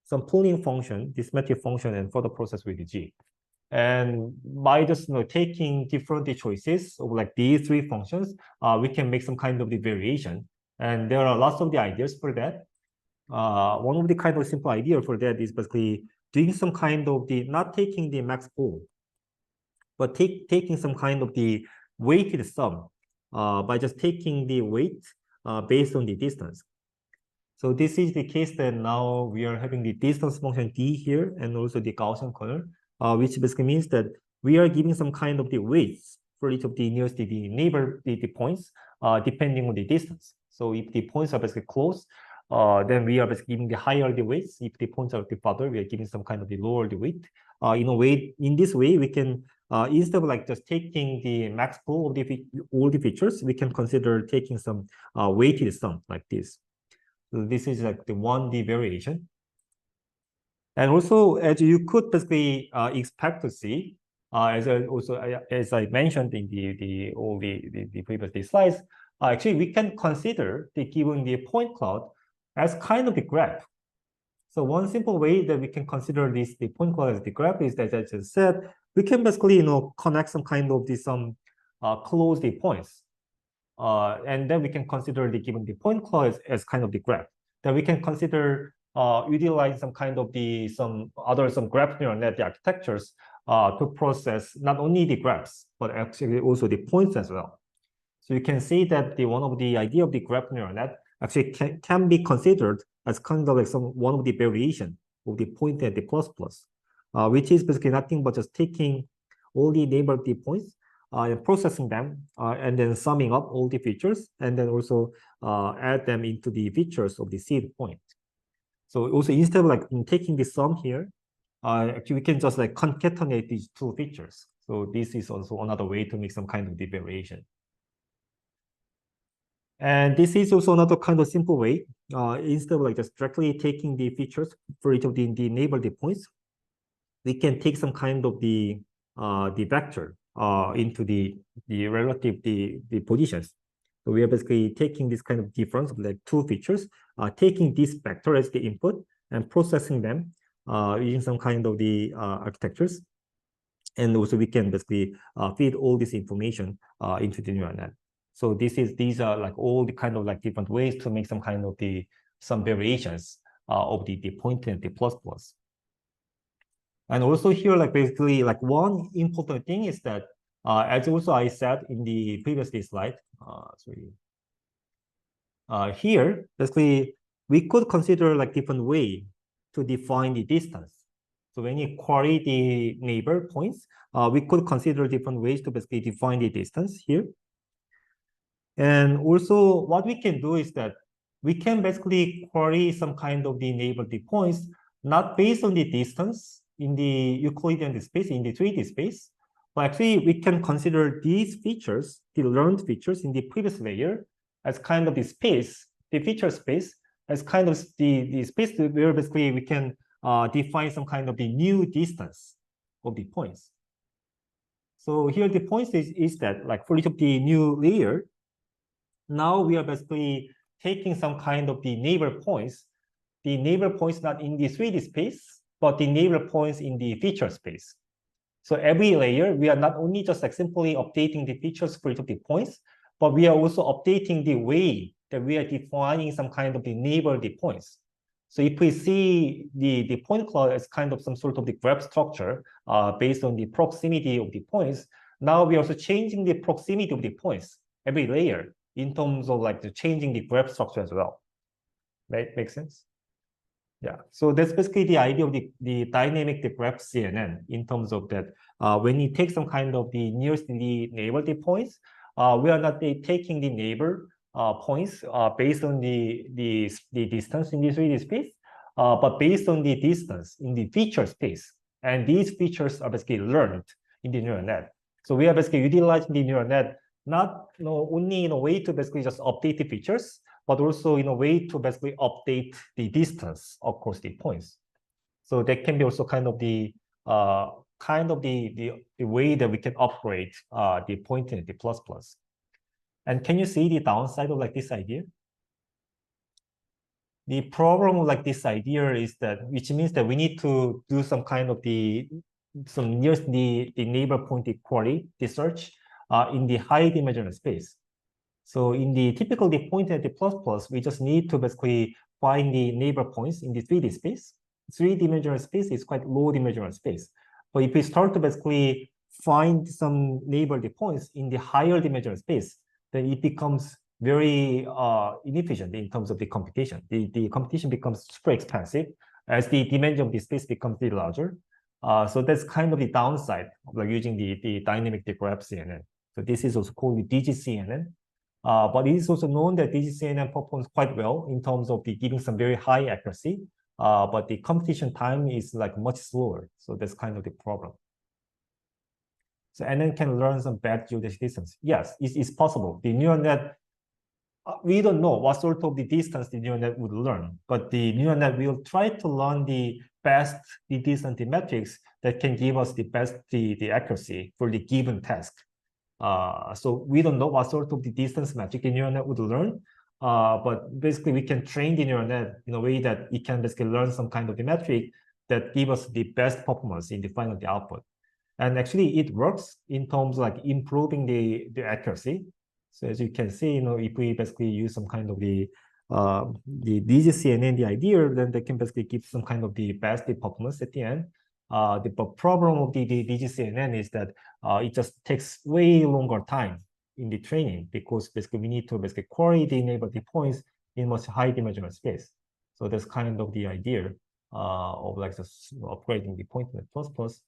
some pooling function, this symmetric function, and further process with the G. And by just taking different choices of like these three functions, we can make some kind of the variation. And there are lots of the ideas for that. One of the kind of simple idea for that is basically doing some kind of not taking the max pool, but taking some kind of the weighted sum by just taking the weight based on the distance. So this is the case that now we are having the distance function d here and also the Gaussian corner, which basically means that we are giving some kind of the weights for each of the nearest the neighbor the points depending on the distance. So if the points are basically close, then we are basically giving the higher the weights. If the points are farther, we are giving some kind of the lower the weight. In this way, we can instead of like just taking the max pool of all the features, we can consider taking some weighted sum like this. So this is like the 1D variation. And also, as you could basically expect to see, as I mentioned in all the previous slides, actually we can consider given the point cloud as kind of the graph. So one simple way that we can consider the point cloud as the graph is that, as I just said, we can basically connect some kind of some closed points, and then we can consider given the point cloud as kind of the graph. Then we can consider utilize some kind of some graph neural net architectures to process not only the graphs but actually also the points as well. So you can see that one of the idea of the graph neural net actually can be considered as kind of like one of the variation of the point and the plus, which is basically nothing but just taking all the neighborhood points and processing them and then summing up all the features and then also add them into the features of the seed point. So also instead of like taking the sum here actually we can just like concatenate these two features. So this is also another way to make some kind of variation. And this is also another kind of simple way. Instead of like just directly taking the features for each of the neighbor points, we can take some kind of the vector into the relative the positions. So we are basically taking this kind of difference of like two features, taking this vector as the input and processing them using some kind of the architectures. And also we can basically feed all this information into the neural net. So these are like all the kind of like different ways to make some kind of some variations of the point and the plus plus. And also here, like basically like one important thing is that as also I said in the previous slide, here basically we could consider like different way to define the distance. So when you query the neighbor points, we could consider different ways to basically define the distance here. And also what we can do is that we can basically query some kind of the neighbor points, not based on the distance in the Euclidean space, in the 3D space, but actually we can consider these features, the learned features in the previous layer as kind of the space, the feature space, as kind of the space where basically we can define some kind of the new distance of the points. So here the point is that like for each of the new layer, now we are basically taking some kind of the neighbor points not in the 3D space, but the neighbor points in the feature space. So every layer, we are not only just like simply updating the features for each of the points, but we are also updating the way that we are defining some kind of the neighbor points. So if we see the point cloud as kind of some sort of the graph structure based on the proximity of the points, now we are also changing the proximity of the points every layer in terms of like the changing the graph structure as well. Right? Make sense? Yeah. So that's basically the idea of the dynamic graph CNN in terms of that when you take some kind of the nearest neighbor points, we are not taking the neighbor points based on the distance in the 3D space, but based on the distance in the feature space. And these features are basically learned in the neural net. So we are basically utilizing the neural net not only in a way to basically just update the features, but also in a way to basically update the distance across the points. So that can be also kind of the way that we can upgrade the point and the plus plus. And can you see the downside of like this idea? The problem of like this idea is that, which means that we need to do some kind of some nearest the neighbor point query, the search in the high dimensional space. So in the typical the point and the plus plus, we just need to basically find the neighbor points in the 3D space. 3D-dimensional space is quite low dimensional space. But if we start to basically find some neighbor points in the higher dimensional space, then it becomes very inefficient in terms of the computation. The computation becomes super expensive as the dimension of the space becomes a bit larger. So that's kind of the downside of like using the dynamic graph CNN. So this is also called the DGCNN. But it is also known that DGCNN performs quite well in terms of giving some very high accuracy, but the computation time is like much slower. So that's kind of the problem. So NN can learn some bad geodesic distance. Yes, it's possible. The neural net, we don't know what sort of the distance the neural net would learn, but the neural net will try to learn the best the distance metrics that can give us the best the accuracy for the given task. So we don't know what sort of the distance metric the neural net would learn, but basically we can train the neural net in a way that it can basically learn some kind of the metric that give us the best performance in the final output. And actually it works in terms of like improving the accuracy. So as you can see, if we basically use some kind of the DGCNN, the idea, then they can basically give some kind of the best performance at the end. The problem of the DGCNN is that it just takes way longer time in the training because basically we need to basically query the neighbor points in much high dimensional space. So that's kind of the idea of like just upgrading the point net plus plus.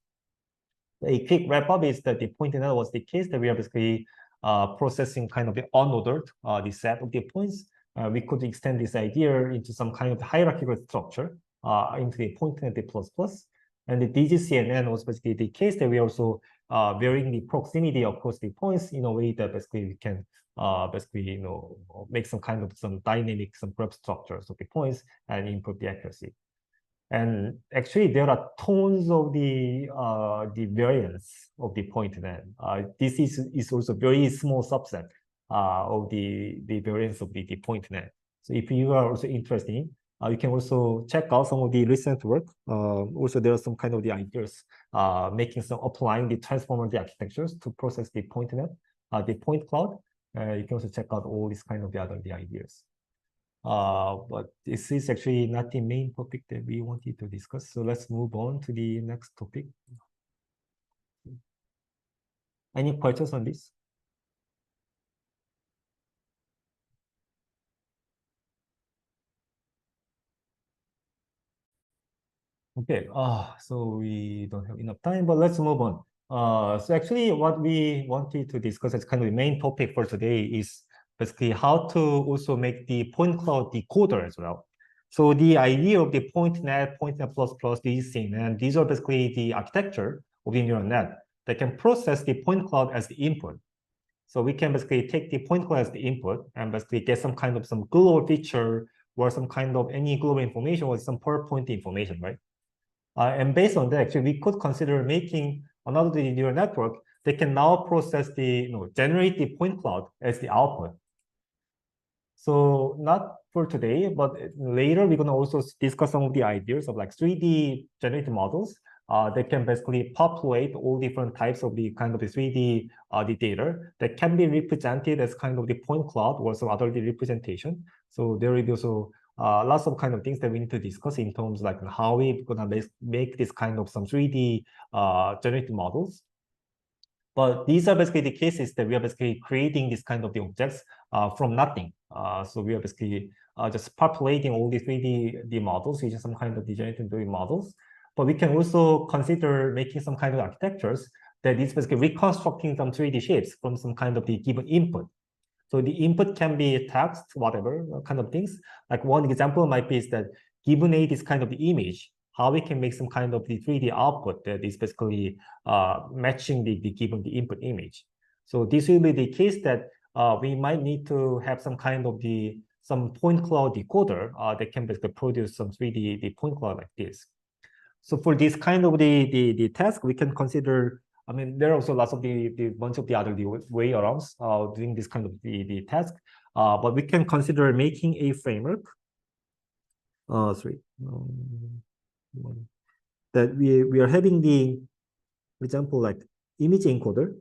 A quick wrap up is that the point net was the case that we are basically processing kind of the unordered the set of the points. We could extend this idea into some kind of hierarchical structure into the point net plus plus. And the DGCNN was basically the case that we also varying the proximity across the points in a way that basically we can basically make some kind of some dynamic some graph structures of the points and improve the accuracy. And actually, there are tons of the variance of the point net. This is also very small subset of the variance of the point net. So if you are also interested, you can also check out some of the recent work. Also, there are some kind of the ideas making some applying the transformer the architectures to process the point net, the point cloud. You can also check out all these kind of the other ideas. But this is actually not the main topic that we wanted to discuss. So let's move on to the next topic. Any questions on this? Okay, so we don't have enough time, but let's move on. So actually what we wanted to discuss as kind of the main topic for today is basically how to also make the point cloud decoder as well. So the idea of the PointNet, PointNet++, DGCNN, and these are basically the architecture of the neural net that can process the point cloud as the input. So we can basically take the point cloud as the input and basically get some kind of some global feature or some kind of any global information or some PowerPoint information, right? And based on that, actually, we could consider making another neural network that can now process the, generate the point cloud as the output. So not for today, but later we're going to also discuss some of the ideas of like 3D generated models that can basically populate all different types of the kind of the 3D the data that can be represented as kind of the point cloud or some other representation. So there will be also lots of kind of things that we need to discuss in terms of like how we're gonna make this kind of some 3D generated models. But these are basically the cases that we are basically creating this kind of the objects from nothing. So we are basically just populating all these 3D models using some kind of generative models. But we can also consider making some kind of architectures that is basically reconstructing some 3D shapes from some kind of the given input. So the input can be text, whatever kind of things. Like one example might be is that given this kind of the image, how we can make some kind of the 3D output that is basically matching the given the input image. So this will be the case that we might need to have some kind of some point cloud decoder that can basically produce some 3D the point cloud like this. So for this kind of the task, we can consider. I mean, there are also lots of the bunch of the other way arounds doing this kind of the task, but we can consider making a framework. That we are having the, for example, like image encoder.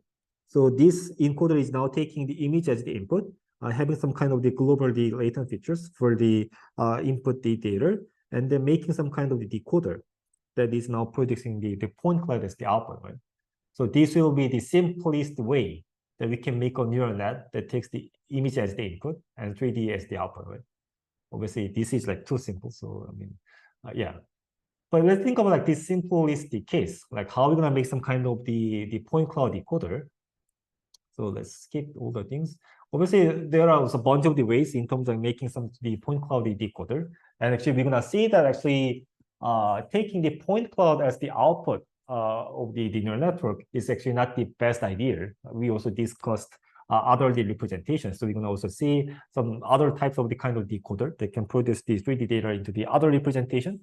So this encoder is now taking the image as the input, having some kind of the global the latent features for the input the data, and then making some kind of the decoder that is now producing the point cloud as the output, right? So this will be the simplest way that we can make a neural net that takes the image as the input and 3D as the output, right? Obviously, this is like too simple. So, I mean, yeah. But let's think about like this simplistic case, like how we're going to make some kind of the point cloud decoder. So let's skip all the things. Obviously, there are also a bunch of the ways in terms of making the point cloud decoder. And actually, we're going to see that actually taking the point cloud as the output of the neural network is actually not the best idea. We also discussed other representations. So we're going to also see some other types of the kind of decoder that can produce the 3D data into the other representation.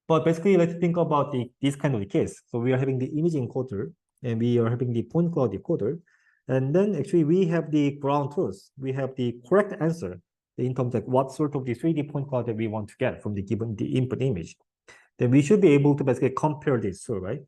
But basically, let's think about this kind of the case. So we are having the image encoder, and we are having the point cloud decoder. And then actually we have the ground truth. We have the correct answer in terms of what sort of the 3D point cloud that we want to get from the given the input image. Then we should be able to basically compare these two, right?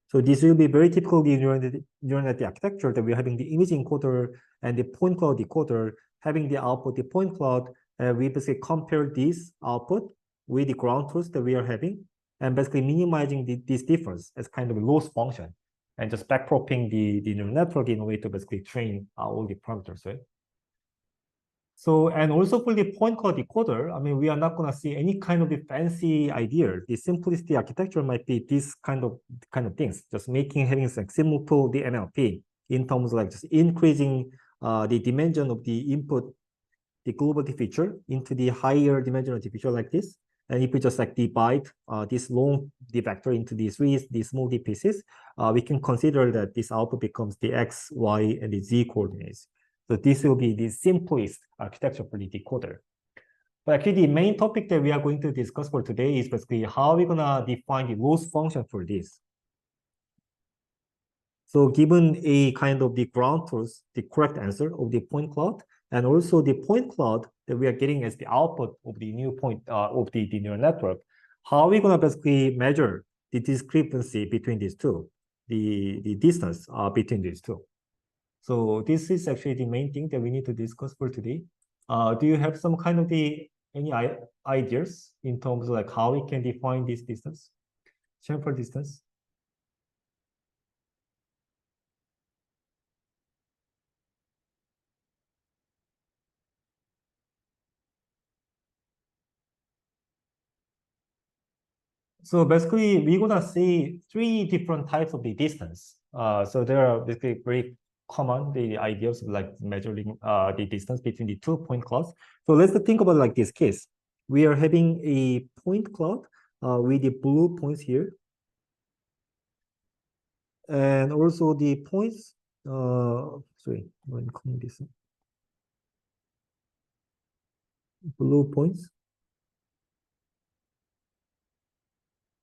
So this will be very typical the neural net architecture that we're having the image encoder and the point cloud decoder having the output, the point cloud, we basically compare this output with the ground truth that we are having, and basically minimizing this difference as kind of a loss function, and just backpropping the neural network in a way to basically train all the parameters, right? So, and also for the point cloud decoder, I mean, we are not going to see any kind of the fancy idea. The simplicity architecture might be this kind of things, just having like simple the NLP in terms of like just increasing the dimension of the input, the global feature into the higher dimensional feature like this, And if we just like divide this long d vector into these small d pieces, we can consider that this output becomes the x, y, and the z coordinates. So this will be the simplest architecture for the decoder. But actually, the main topic that we are going to discuss for today is basically how we're gonna define the loss function for this. So given a kind of the ground truth, the correct answer of the point cloud, and also the point cloud that we are getting as the output of the new point of the neural network, how are we gonna basically measure the discrepancy between these two, the distance between these two? So this is actually the main thing that we need to discuss for today. Do you have some kind of any ideas in terms of like how we can define this distance, chamfer distance? So basically, we're gonna see three different types of the distance. So there are basically very common the ideas of like measuring the distance between the 2-point clouds. So let's think about like this case. We are having a point cloud with the blue points here, and also the points. Sorry, I'm calling this blue points,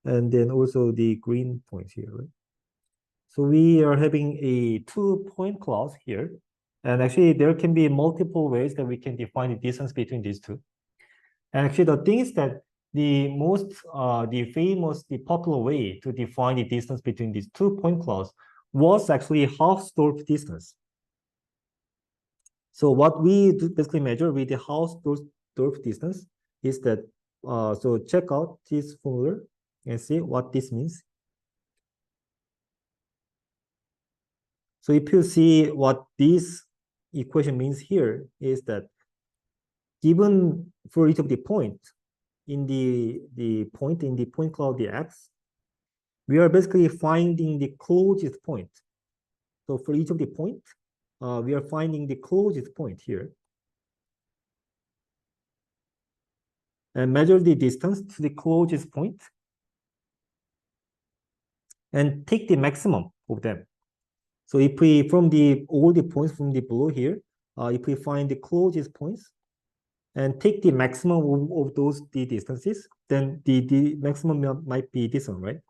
and then also the green points here, right? So we are having a 2-point cloud here. And actually, there can be multiple ways that we can define the distance between these two. And actually, the thing is that the popular way to define the distance between these 2-point clouds was actually Hausdorff distance. So what we basically measure with the Hausdorff distance is that, so check out this formula and see what this means. So if you see what this equation means here is that given for each of the point in the point cloud the x, we are basically finding the closest point. So for each of the point, we are finding the closest point here and measure the distance to the closest point and take the maximum of them. So if we, from all the points from the below here, if we find the closest points and take the maximum of those distances, then the maximum might be this one, right?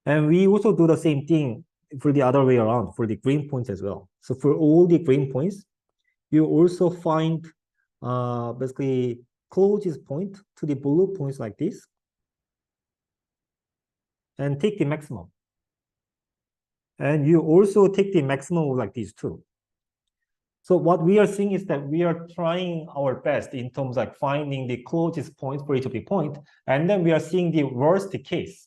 And we also do the same thing for the other way around, for the green points as well. So for all the green points, you also find basically closest point to the blue points like this and take the maximum. And you also take the maximum like these two. So what we are seeing is that we are trying our best in terms of like finding the closest points for each of the point, and then we are seeing the worst case.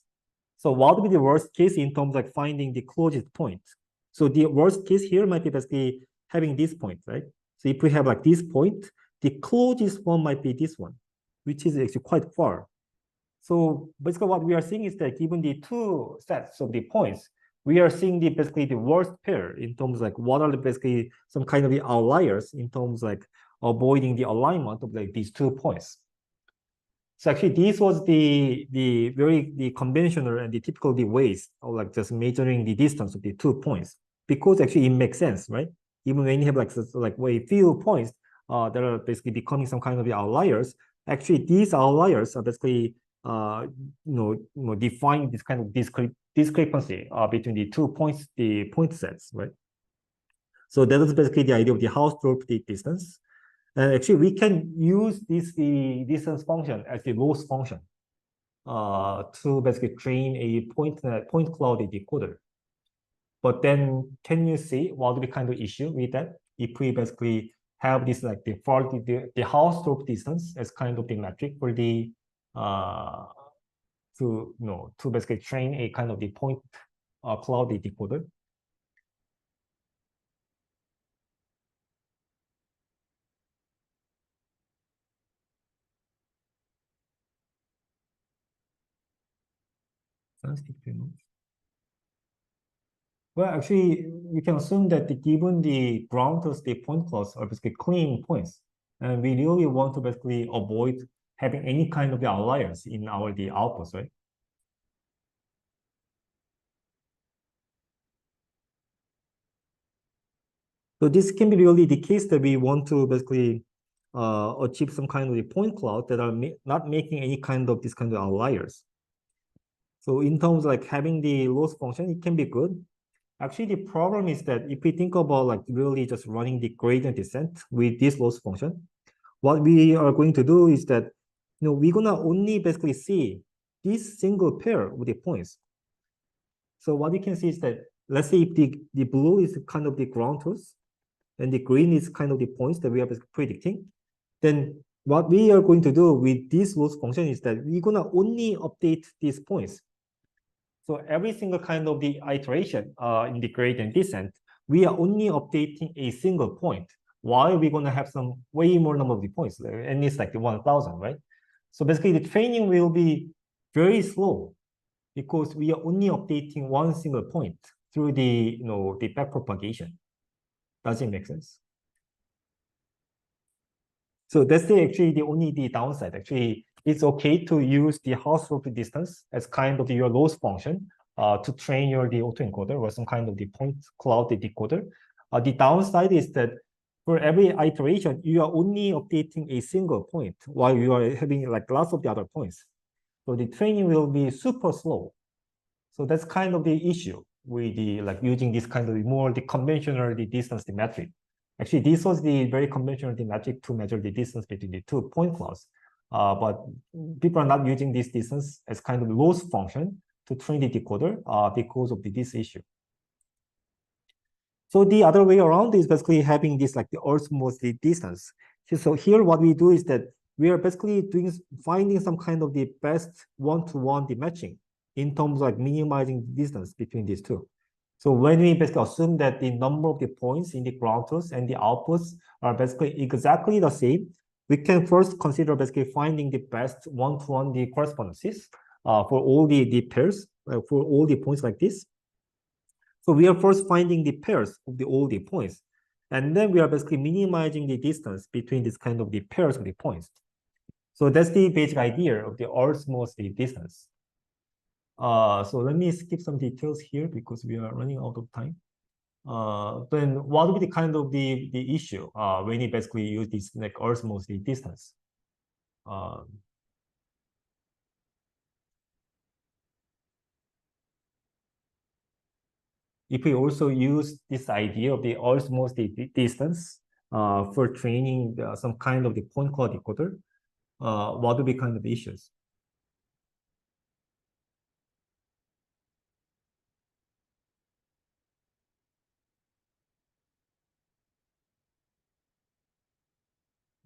So what would be the worst case in terms of like finding the closest point? So the worst case here might be basically having this point, right? So if we have like this point, the closest one might be this one, which is actually quite far. So basically what we are seeing is that given the two sets of the points, we are seeing basically the worst pair in terms of like what are basically some kind of the outliers in terms of like avoiding the alignment of like these 2 points. So actually this was the very conventional and the typical ways of like just measuring the distance of the 2 points, because actually it makes sense, right? Even when you have like very few points that are basically becoming some kind of the outliers, actually these outliers are basically define this kind of discrepancy between the 2 points, the point sets, right? So that is basically the idea of the Hausdorff distance. And actually, we can use the distance function as the loss function to basically train a point cloud decoder. But then, can you see what would be kind of issue with that if we basically have this like the Hausdorff distance as kind of the metric for the to basically train a kind of the point cloud decoder? Well, actually, we can assume that given the ground truth, the point clouds are basically clean points. And we really want to basically avoid having any kind of the outliers in our the outputs, right? So this can be really the case that we want to basically achieve some kind of the point cloud that are not making any kind of this kind of outliers. So in terms of like having the loss function, it can be good. Actually, the problem is that if we think about like really just running the gradient descent with this loss function, what we are going to do is that, we're gonna only basically see this single pair of the points. So what you can see is that, let's say if the blue is kind of the ground truth, and the green is kind of the points that we are predicting, then what we are going to do with this loss function is that we're gonna only update these points. So every single kind of the iteration in the gradient descent, we are only updating a single point, while we're gonna have some way more number of the points, and it's like the 1,000, right? So basically the training will be very slow because we are only updating one single point through the the backpropagation. Does it make sense? So that's actually the only downside. Actually, it's okay to use the Hausdorff distance as kind of your loss function to train your the autoencoder or some kind of the point cloud decoder. The downside is that for every iteration, you are only updating a single point while you are having like lots of the other points. So the training will be super slow. So that's kind of the issue with the like using this kind of more the conventional distance metric. Actually, this was the very conventional metric to measure the distance between the two point clouds. But people are not using this distance as kind of loss function to train the decoder because of this issue. So the other way around is basically having this like the osmosis distance. So here what we do is that we are basically finding some kind of the best one-to-one matching in terms of like minimizing the distance between these two. So when we basically assume that the number of the points in the ground truth and the outputs are basically exactly the same, we can first consider basically finding the best one-to-one the correspondences for all the pairs, for all the points like this. So we are first finding the pairs of all the points, and then we are basically minimizing the distance between this kind of the pairs of the points. So that's the basic idea of the osmosis distance. So let me skip some details here because we are running out of time. Then what would be the kind of the issue when you basically use this like osmosis distance? If we also use this idea of the osmosis distance for training some kind of the point cloud decoder, what would be kind of issues?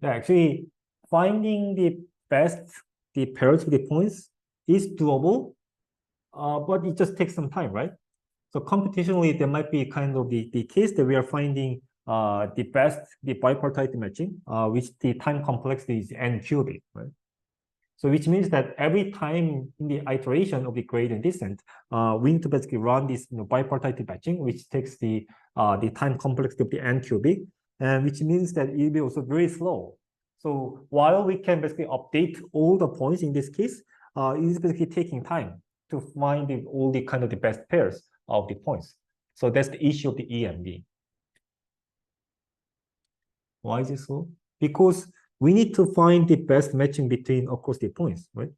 Yeah, actually, finding the best the pairs of the points is doable, but it just takes some time, right? So computationally, there might be kind of the case that we are finding the best the bipartite matching, which the time complexity is n cubic, right? So which means that every time in the iteration of the gradient descent, we need to basically run this bipartite matching, which takes the time complexity of the n cubic, and which means that it will be also very slow. So while we can basically update all the points in this case, it is basically taking time to find all the kind of the best pairs of the points. So that's the issue of the EMD. Why is it so? Because we need to find the best matching between, of course, the points, right?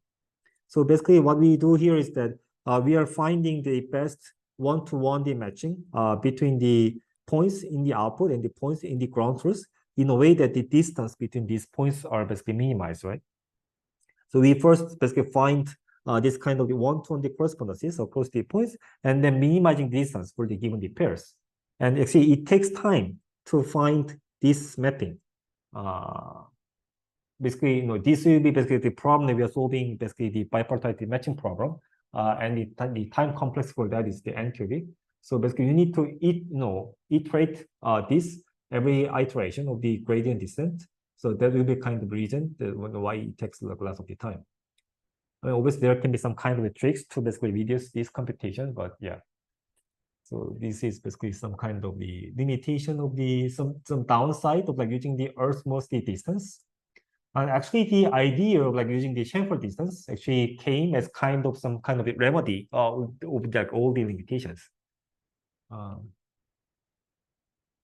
So basically what we do here is that we are finding the best one-to-one matching between the points in the output and the points in the ground truth in a way that the distance between these points are basically minimized, right? So we first basically find this kind of the one-to-one correspondences across the points and then minimizing the distance for the given the pairs. And actually it takes time to find this mapping. Basically, this will be basically the problem that we are solving, basically the bipartite matching problem, and the time complex for that is the n cubic. So basically, you need to iterate this every iteration of the gradient descent. So that will be kind of reason that why it takes a lot of the time. I mean, obviously, there can be some kind of tricks to basically reduce this computation, but yeah. So this is basically some kind of the limitation of the some downside of like using the Earth's mostly distance. And actually the idea of like using the chamfer distance actually came as kind of some kind of a remedy of like all the limitations.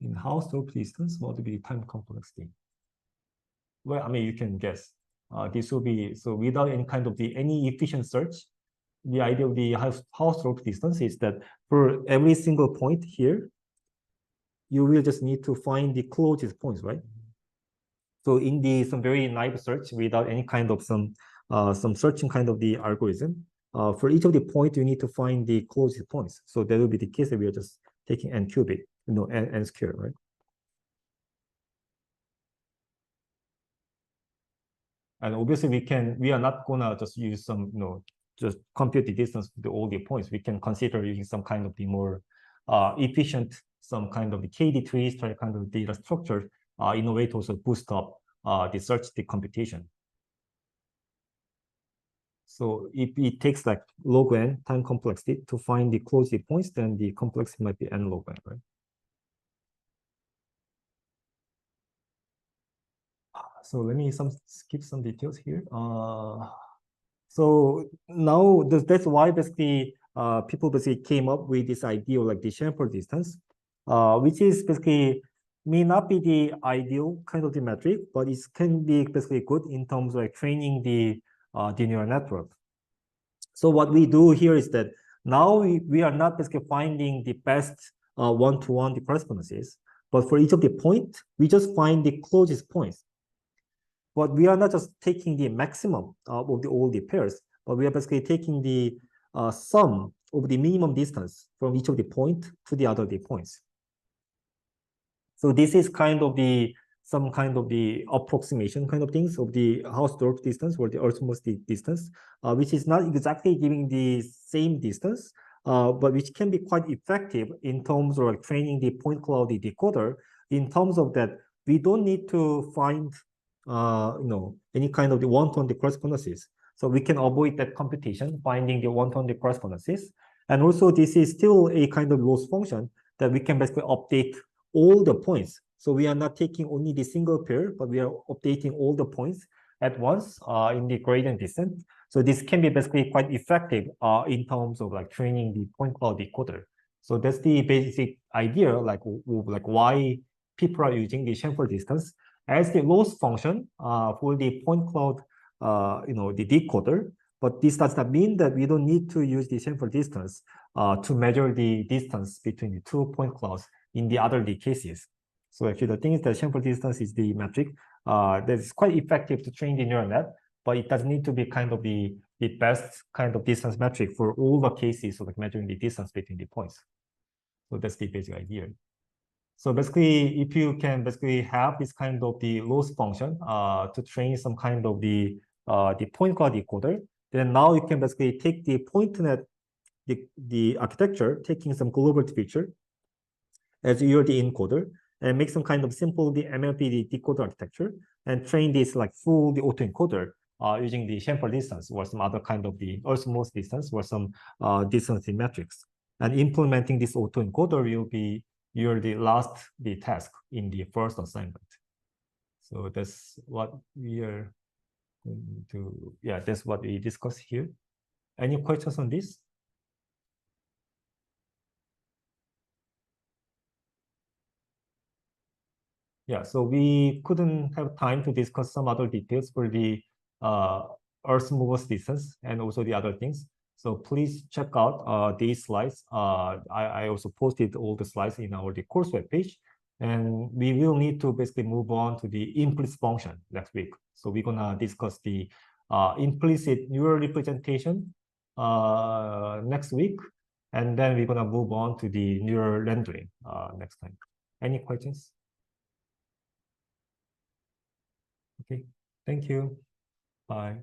In Hausdorff distance, what would be time complexity? Well, I mean, you can guess. This will be, so without any kind of the any efficient search, the idea of the Hausdorff distance is that for every single point here, you will just need to find the closest points, right? So in the some very naive search without any kind of some searching kind of the algorithm, for each of the points, you need to find the closest points. So that will be the case that we are just taking n cubic, n square, right? And obviously we are not gonna just use some, just compute the distance to all the points. We can consider using some kind of the more efficient, some kind of the KD trees, kind of data structure in a way to also boost up the search the computation. So if it takes like log n time complexity to find the closest points, then the complexity might be n log n, right? So let me skip some details here. So now that's why basically people basically came up with this idea of like the chamfer distance, which is basically may not be the ideal kind of the metric, but it can be basically good in terms of like training the neural network. So what we do here is that now we are not basically finding the best one-to-one correspondences, but for each of the point, we just find the closest points. But we are not just taking the maximum of all the pairs, but we are basically taking the sum of the minimum distance from each of the point to the other points. So this is kind of some kind of the approximation kind of things of the Hausdorff distance or the Earth-most distance, which is not exactly giving the same distance, but which can be quite effective in terms of like training the point cloud decoder. In terms of that, we don't need to find any kind of the one-to-one correspondences. So we can avoid that computation, finding the one-to-one correspondences. And also this is still a kind of loss function that we can basically update all the points. So we are not taking only the single pair, but we are updating all the points at once in the gradient descent. So this can be basically quite effective in terms of like training the point cloud decoder. So that's the basic idea, like why people are using the chamfer distance as the loss function for the point cloud, the decoder. But this does not mean that we don't need to use the chamfer distance to measure the distance between the two point clouds in the other cases. So actually the thing is that chamfer distance is the metric that is quite effective to train the neural net, but it doesn't need to be kind of the best kind of distance metric for all the cases of like measuring the distance between the points. So that's the basic idea. So basically, if you can basically have this kind of the loss function to train some kind of the point cloud decoder, then now you can basically take the PointNet, the architecture, taking some global feature as you're the encoder, and make some kind of simple the MLP decoder architecture, and train this like full the autoencoder using the chamfer distance or some other kind of the Earth-most distance or some distance metrics. And implementing this autoencoder will be the last task in the first assignment. So that's what we are going to, that's what we discuss here. Any questions on this? Yeah, so we couldn't have time to discuss some other details for the Earth movers distance and also the other things. So please check out these slides. I also posted all the slides in our course webpage. And we will need to basically move on to the implicit function next week. So we're gonna discuss the implicit neural representation next week. And then we're gonna move on to the neural rendering next time. Any questions? Okay, thank you. Bye.